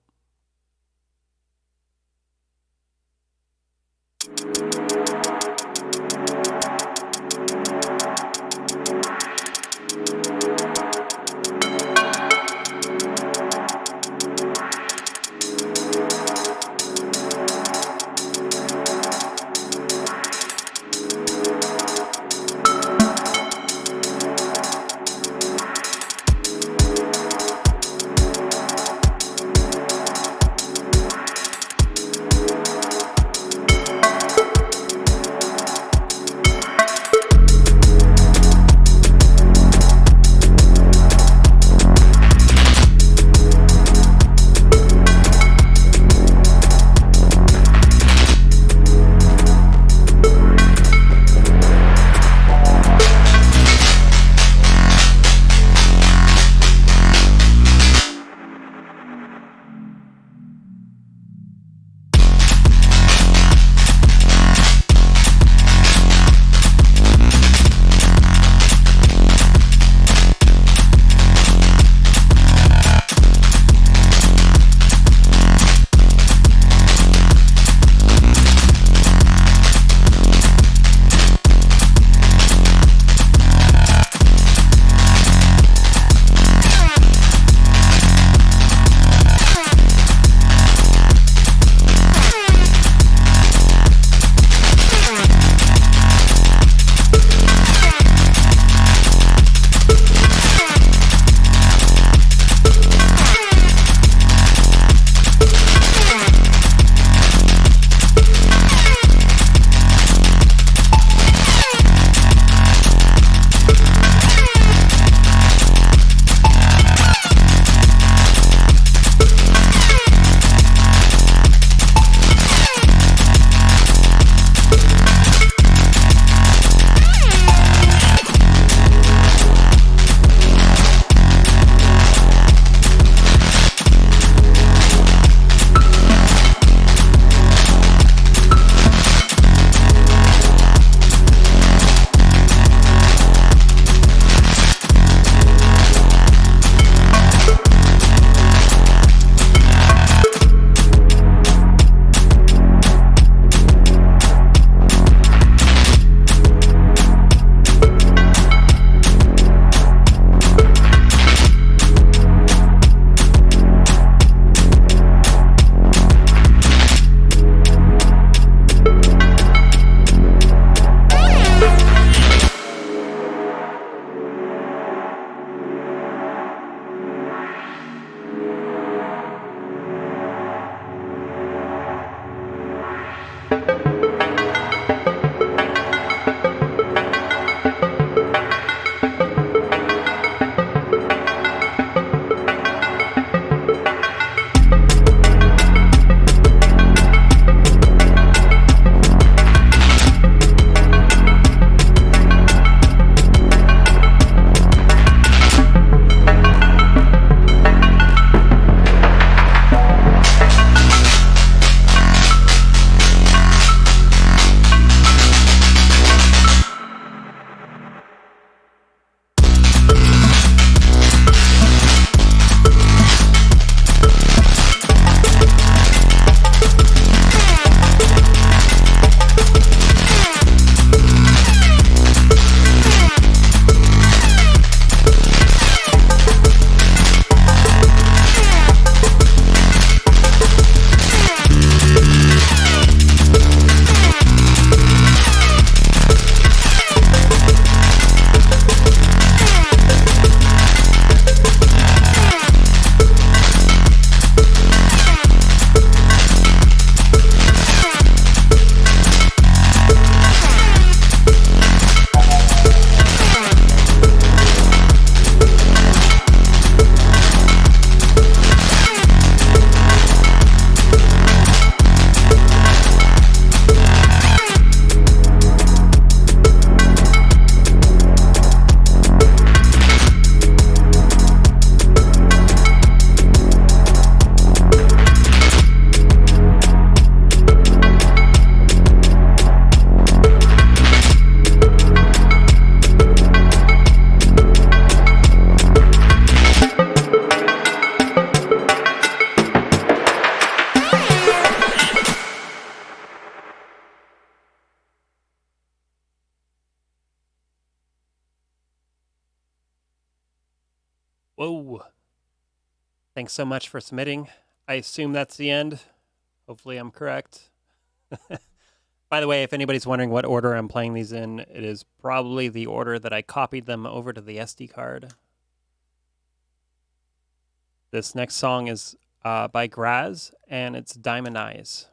[SPEAKER 1] Whoa. Thanks so much for submitting. I assume that's the end. Hopefully I'm correct. By the way, if anybody's wondering what order I'm playing these in, it is probably the order that I copied them over to the SD card. This next song is by Graz, and it's Diamond Eyes.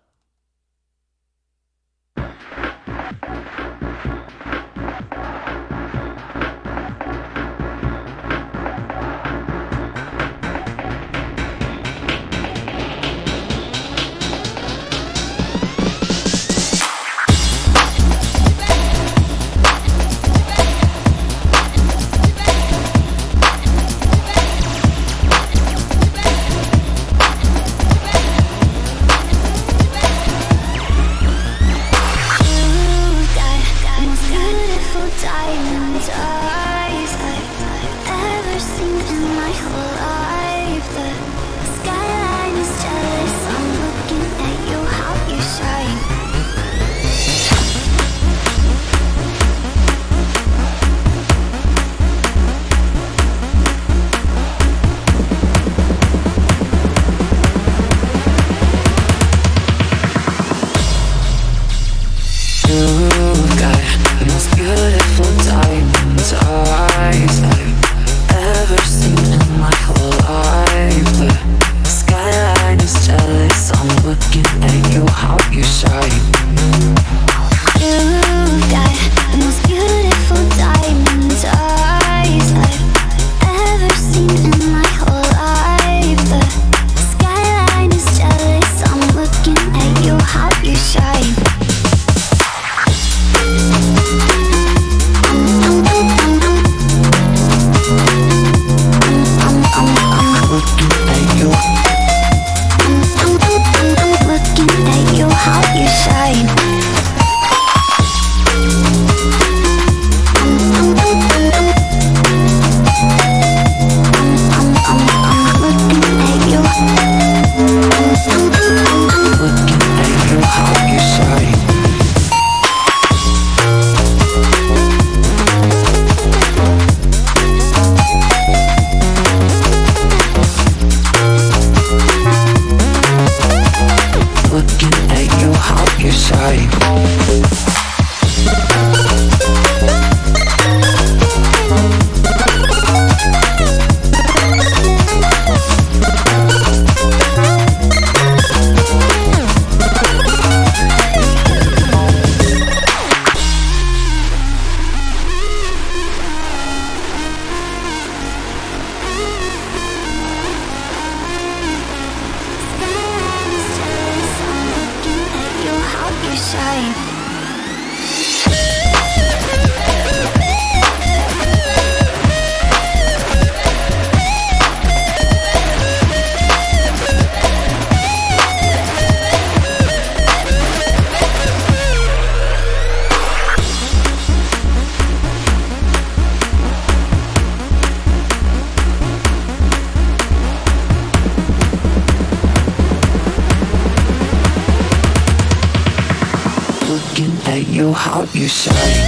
[SPEAKER 5] You shine.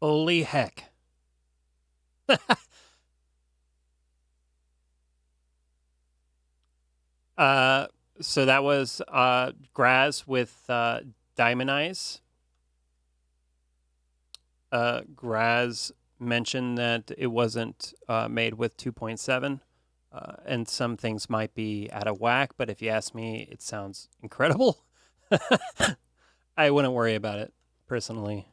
[SPEAKER 1] Holy heck. So that was Graz with Diamond Eyes. Graz mentioned that it wasn't made with 2.7, and some things might be out of whack, but if you ask me, it sounds incredible. I wouldn't worry about it, personally,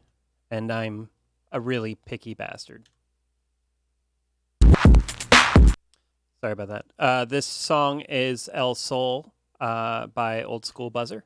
[SPEAKER 1] and I'm a really picky bastard. Sorry about that. This song is El Sol by Old School Buzzer.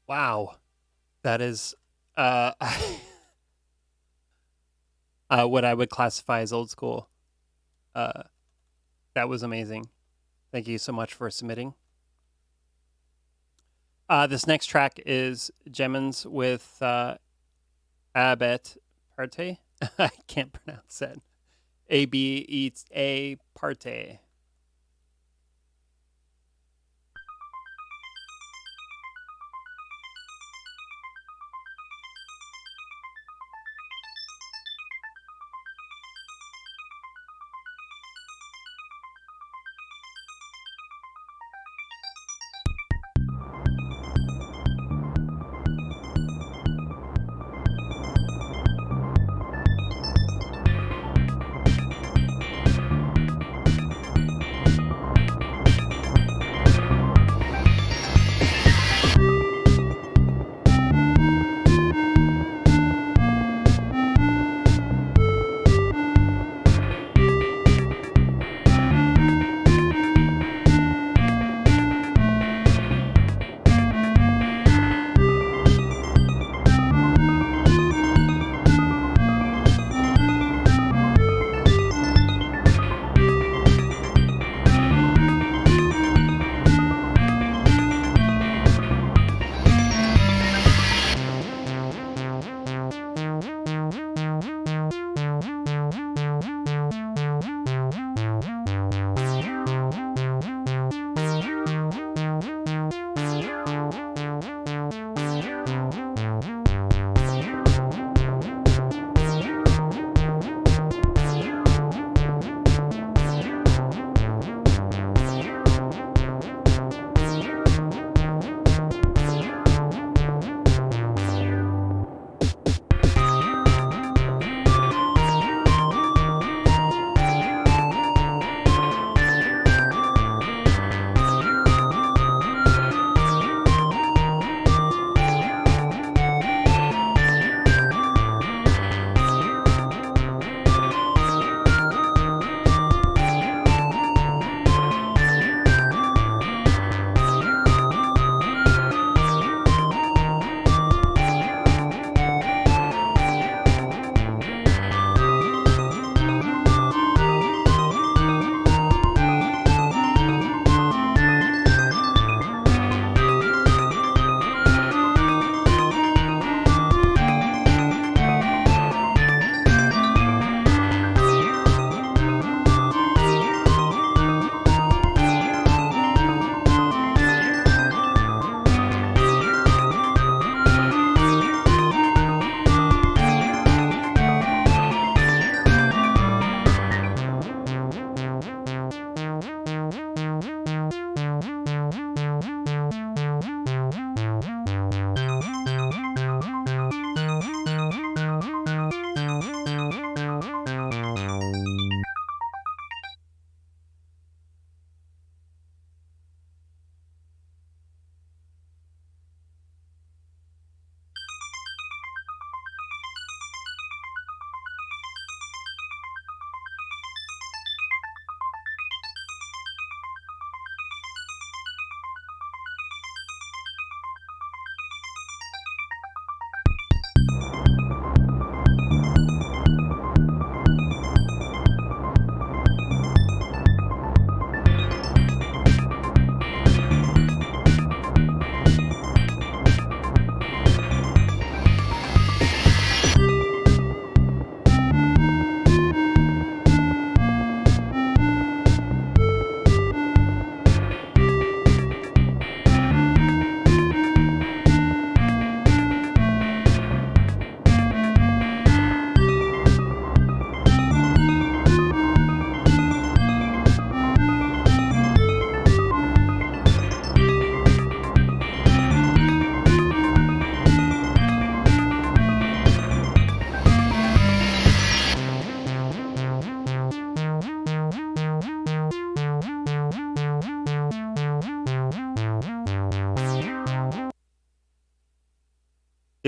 [SPEAKER 1] Wow. That is what I would classify as old school. That was amazing. Thank you so much for submitting. This next track is Jemmons with Abet Parte. I can't pronounce that. A-B eats A Parte.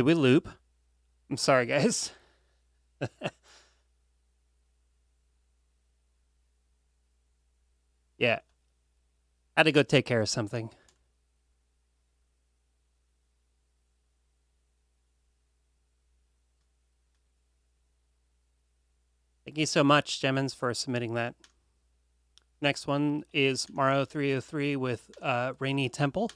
[SPEAKER 1] Did we loop? I'm sorry, guys. Yeah. Had to go take care of something. Thank you so much, Jemmons, for submitting that. Next one is Maro 303 with Rainy Temple.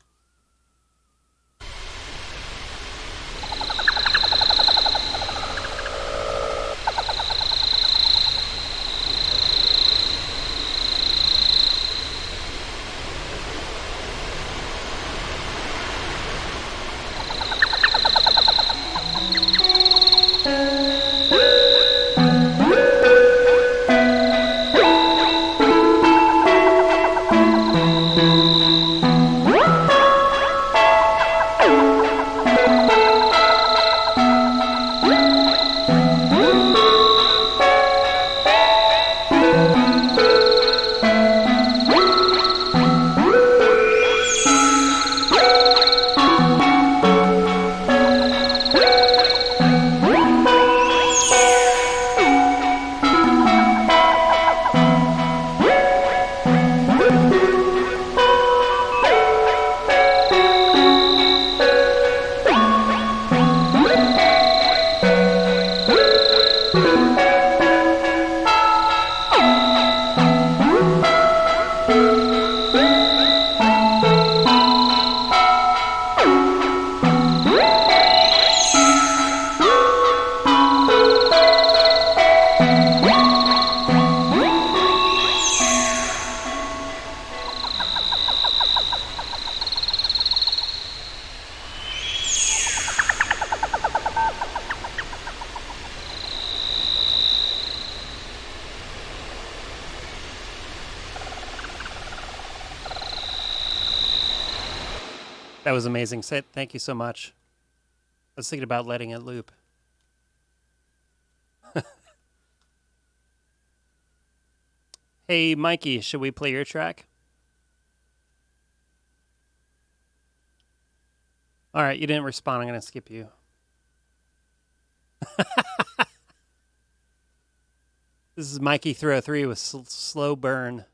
[SPEAKER 1] That was amazing. Thank you so much. I was thinking about letting it loop. Hey, Mikey, should we play your track? All right, you didn't respond. I'm going to skip you. This is Mikey 303 with Slow Burn.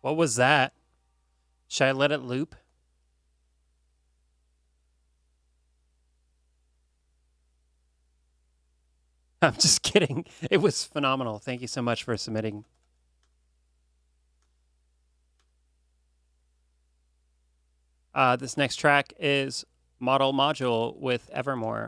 [SPEAKER 1] What was that? Should I let it loop? I'm just kidding. It was phenomenal. Thank you so much for submitting. This next track is Model Module with Evermore.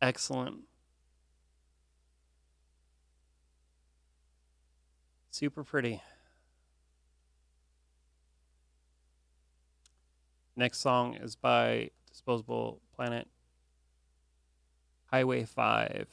[SPEAKER 1] Excellent. Super pretty. Next song is by Disposable Planet. Highway 5.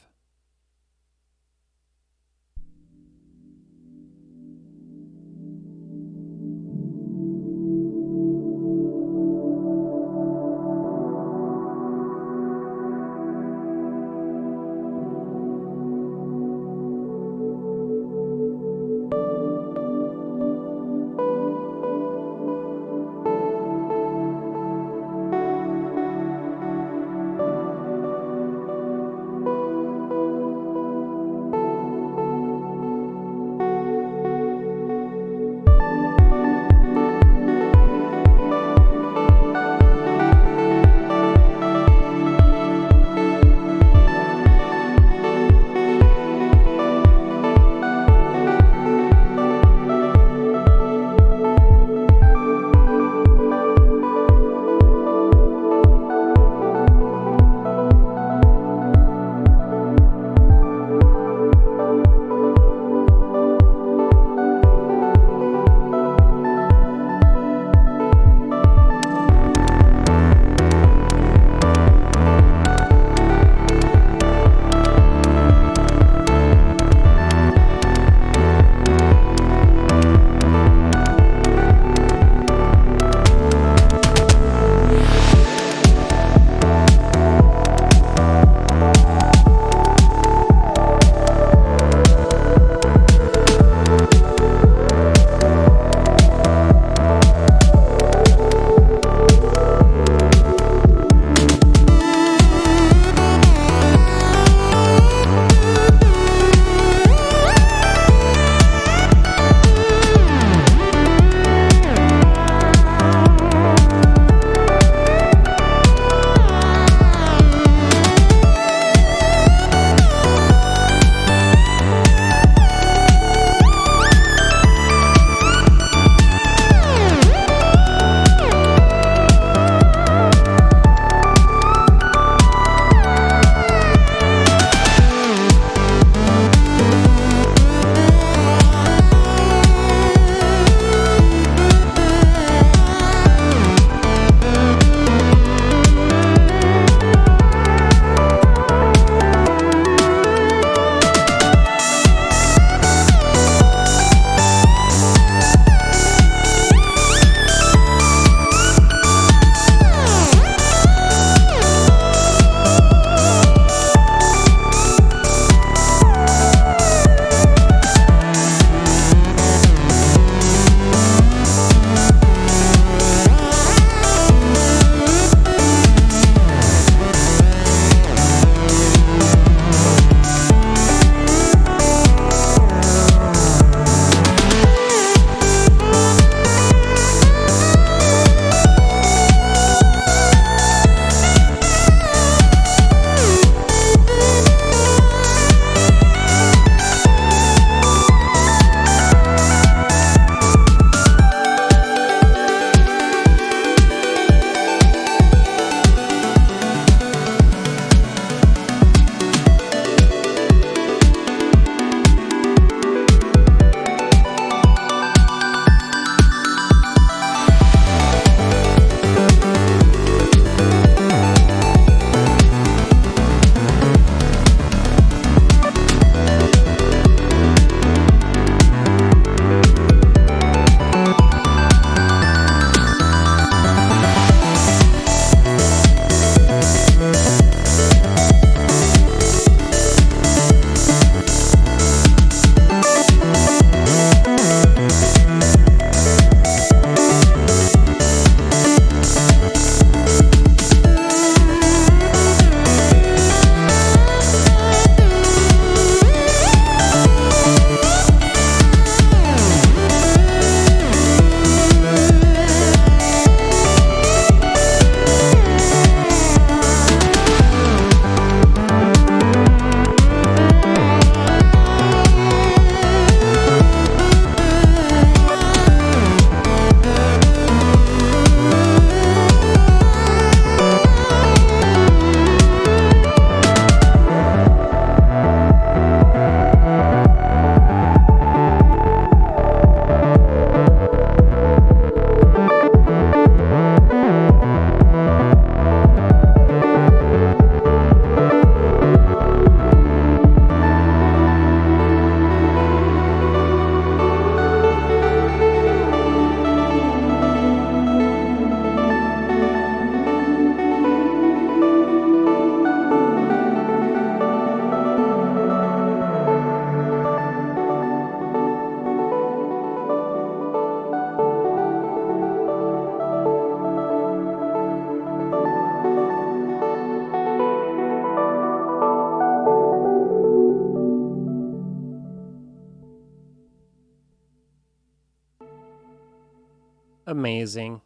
[SPEAKER 1] Amazing.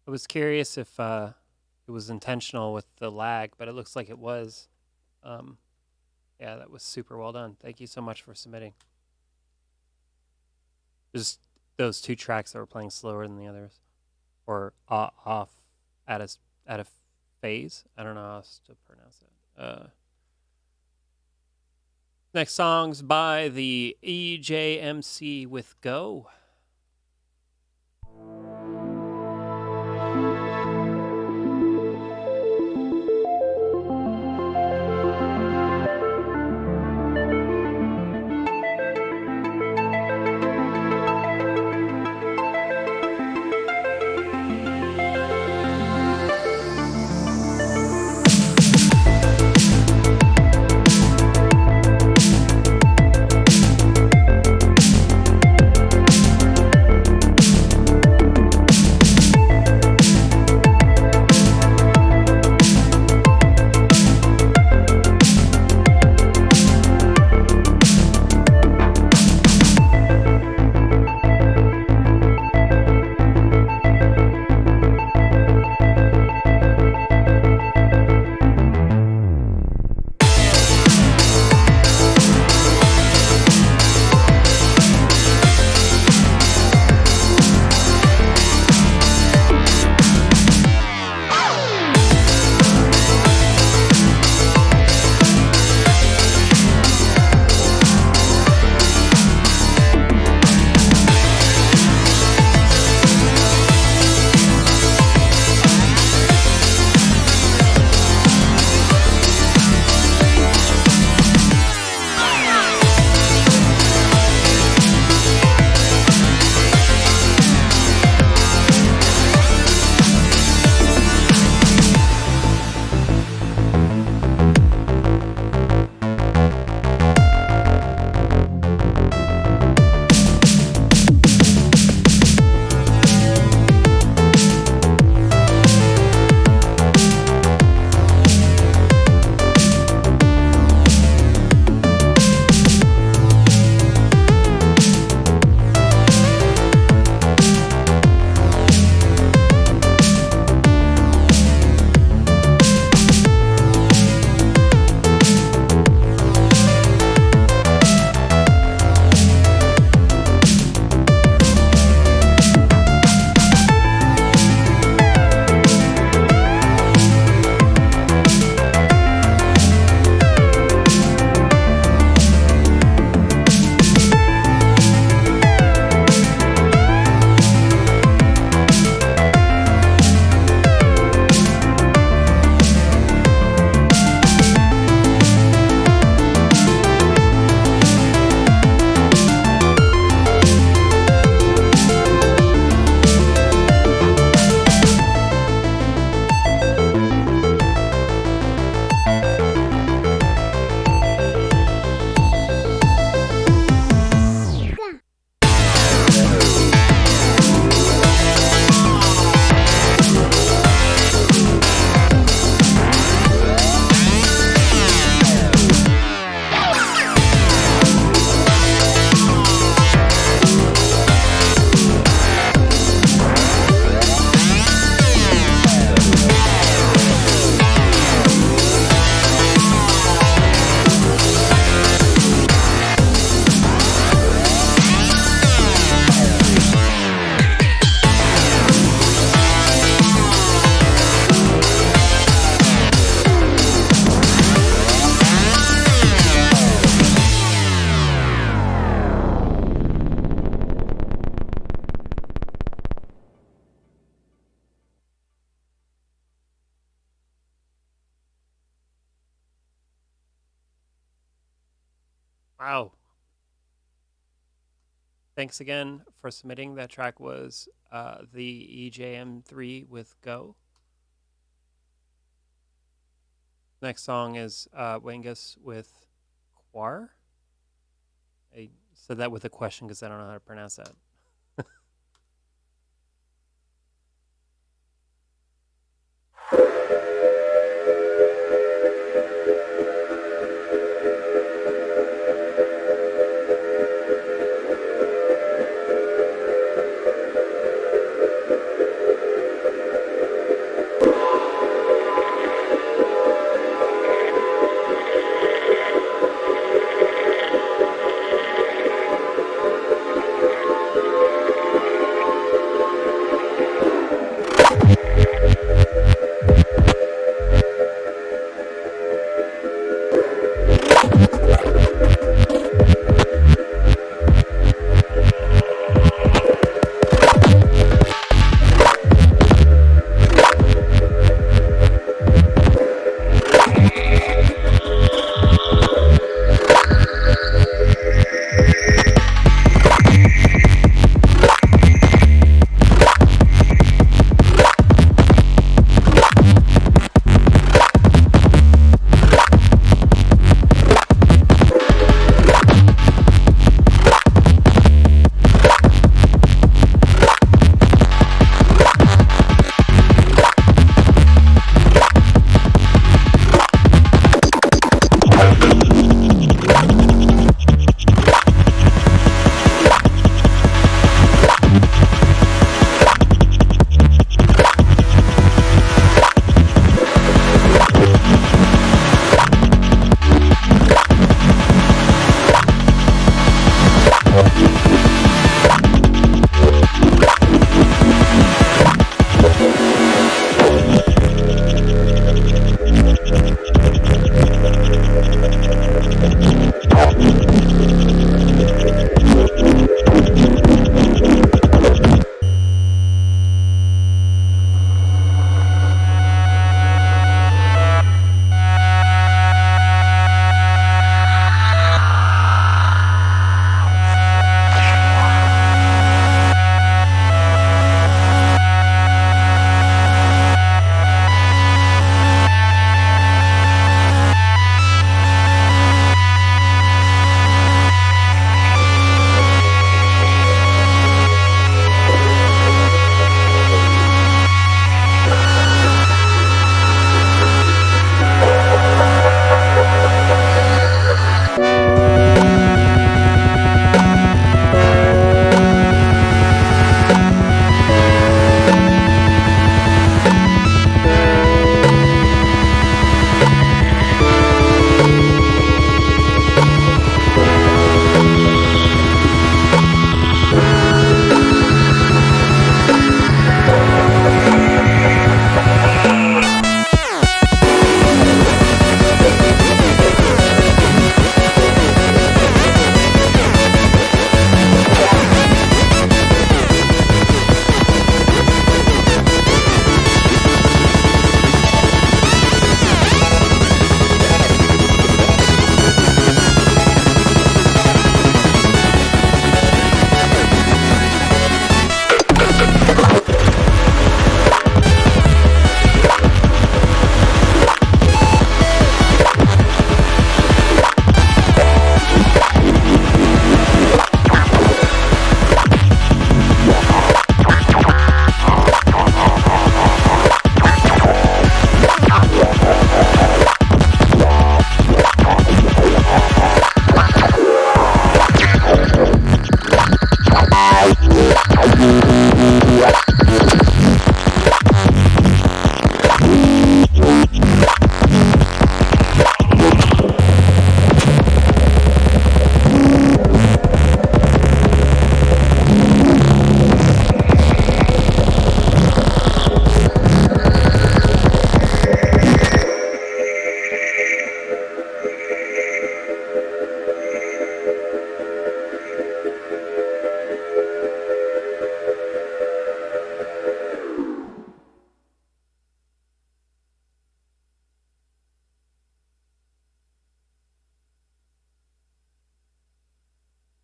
[SPEAKER 1] I was curious if it was intentional with the lag, but it looks like it was. Yeah, that was super well done. Thank you so much for submitting. Just those two tracks that were playing slower than the others, or off at a phase. I don't know how else to pronounce it. Next song's by the EJMC with Go. Wow. Thanks again for submitting. That track was the EJM3 with Go. Next song is Wengus with Quar. I said that with a question because I don't know how to pronounce that.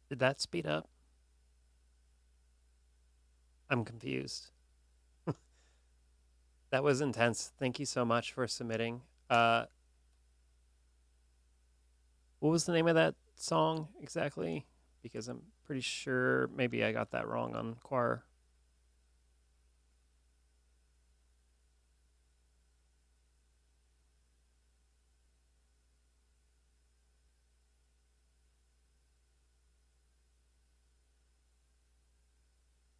[SPEAKER 1] Did that speed up? I'm confused. That was intense. Thank you so much for submitting. What was the name of that song exactly? Because I'm pretty sure maybe I got that wrong on Quar.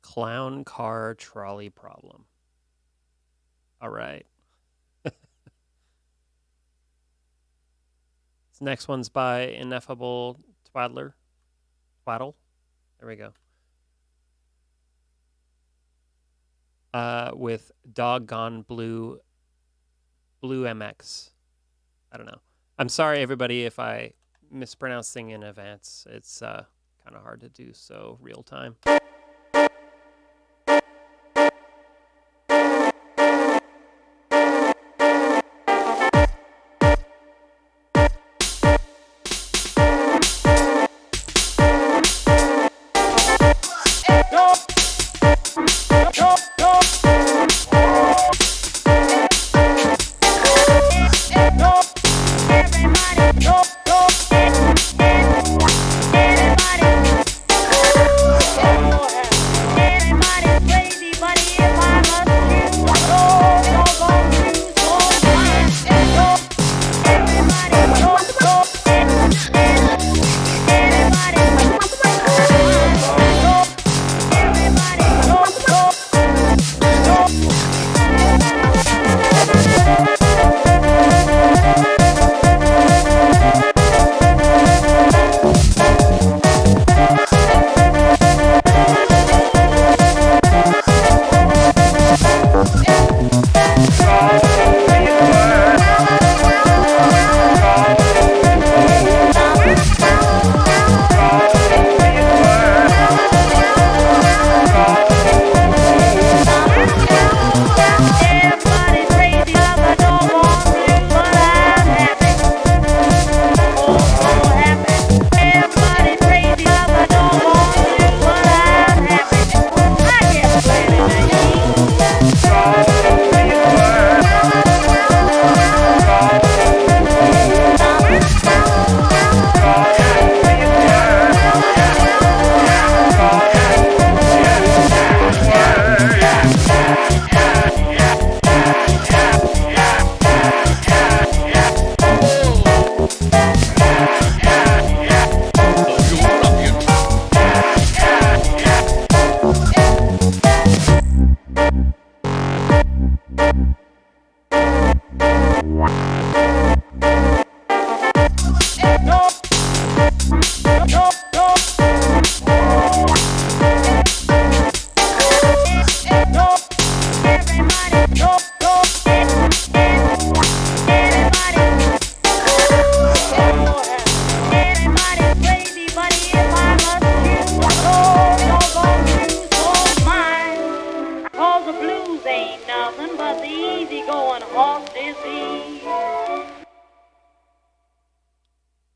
[SPEAKER 1] Clown car trolley problem. All right. This next one's by Ineffable Twaddle. There we go. With Doggone Blue MX. I don't know. I'm sorry, everybody, if I mispronounce things in advance. It's kind of hard to do so real time.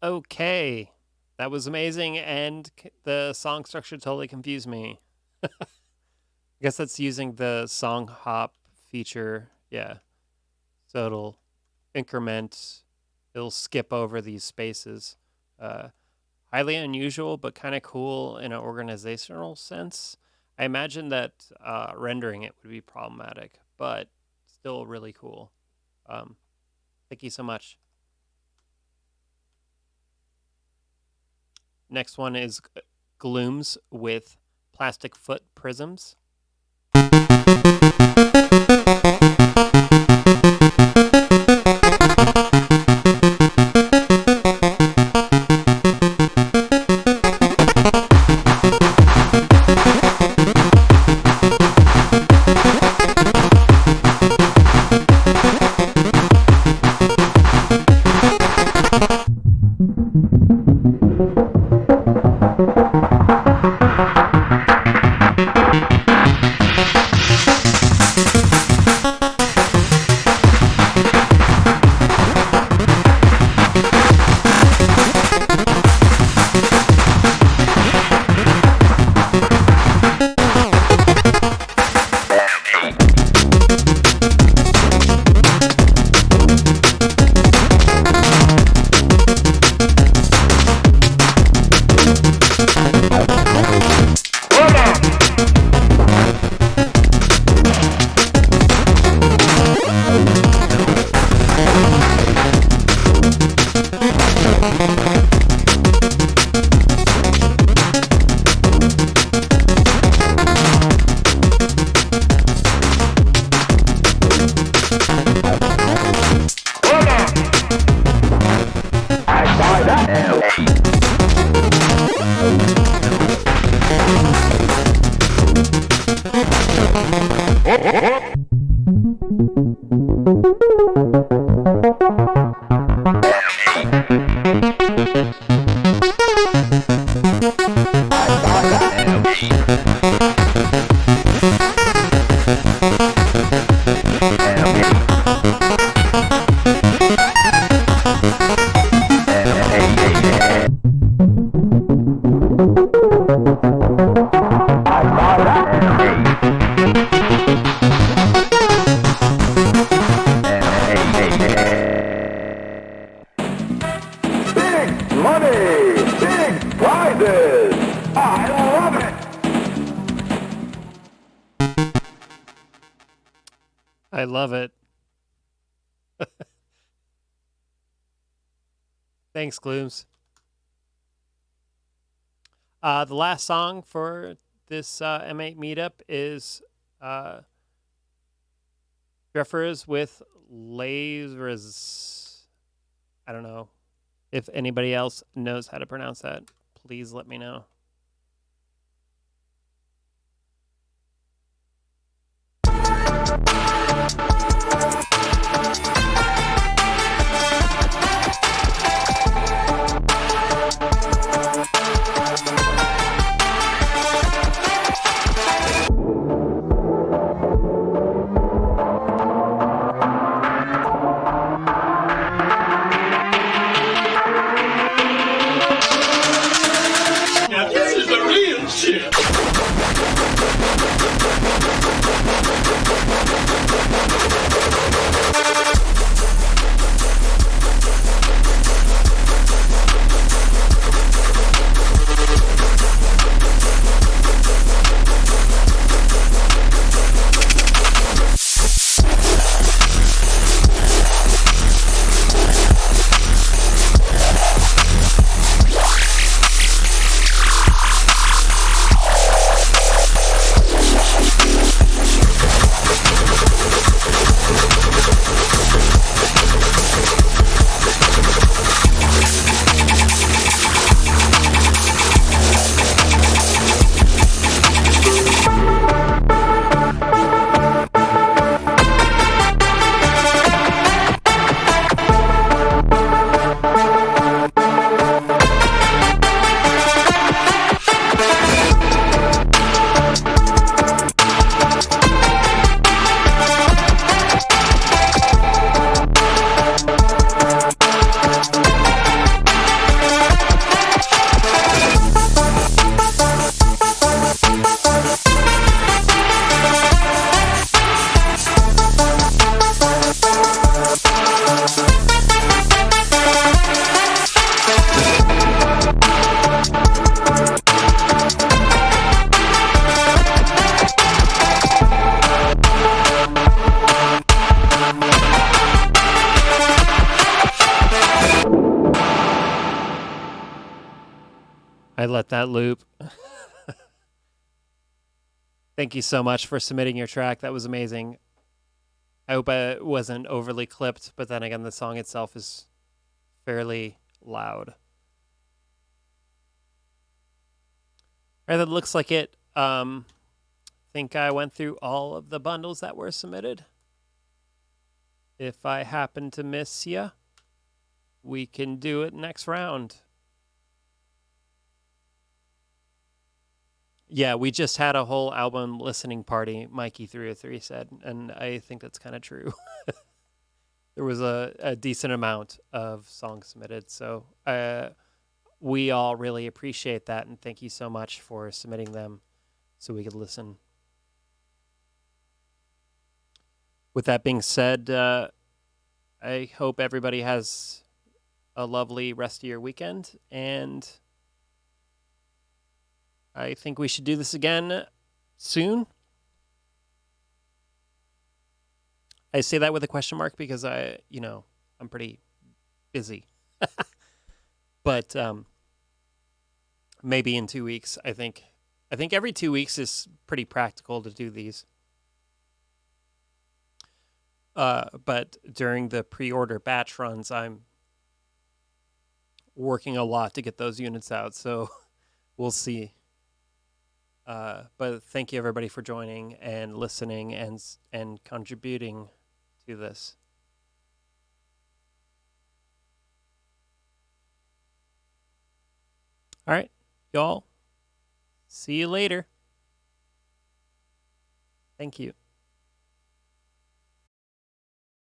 [SPEAKER 1] Okay, that was amazing, and the song structure totally confused me. I guess that's using the song hop feature. Yeah, so it'll increment, it'll skip over these spaces. Highly unusual, but kind of cool in an organizational sense. I imagine that rendering it would be problematic, but still really cool. Thank you so much. Next one is Glooms with Plstkftprsms. I love it. Thanks, Glooms. The last song for this M8 meetup is Jeffers with Layrz. I don't know. If anybody else knows how to pronounce that, please let me know.
[SPEAKER 5] Now,
[SPEAKER 1] I let that loop. Thank you so much for submitting your track. That was amazing. I hope it wasn't overly clipped, but then again, the song itself is fairly loud. All right, that looks like it. Think I went through all of the bundles that were submitted. If I happen to miss you, we can do it next round. Yeah, we just had a whole album listening party, Mikey303 said, and I think that's kind of true. There was a decent amount of songs submitted, so we all really appreciate that, and thank you so much for submitting them so we could listen. With that being said, I hope everybody has a lovely rest of your weekend, and I think we should do this again soon. I say that with a question mark because I'm pretty busy. But maybe in 2 weeks, I think every 2 weeks is pretty practical to do these. But during the pre-order batch runs, I'm working a lot to get those units out, so we'll see. But thank you everybody for joining and listening and contributing to this. All right, y'all. See you later. Thank you.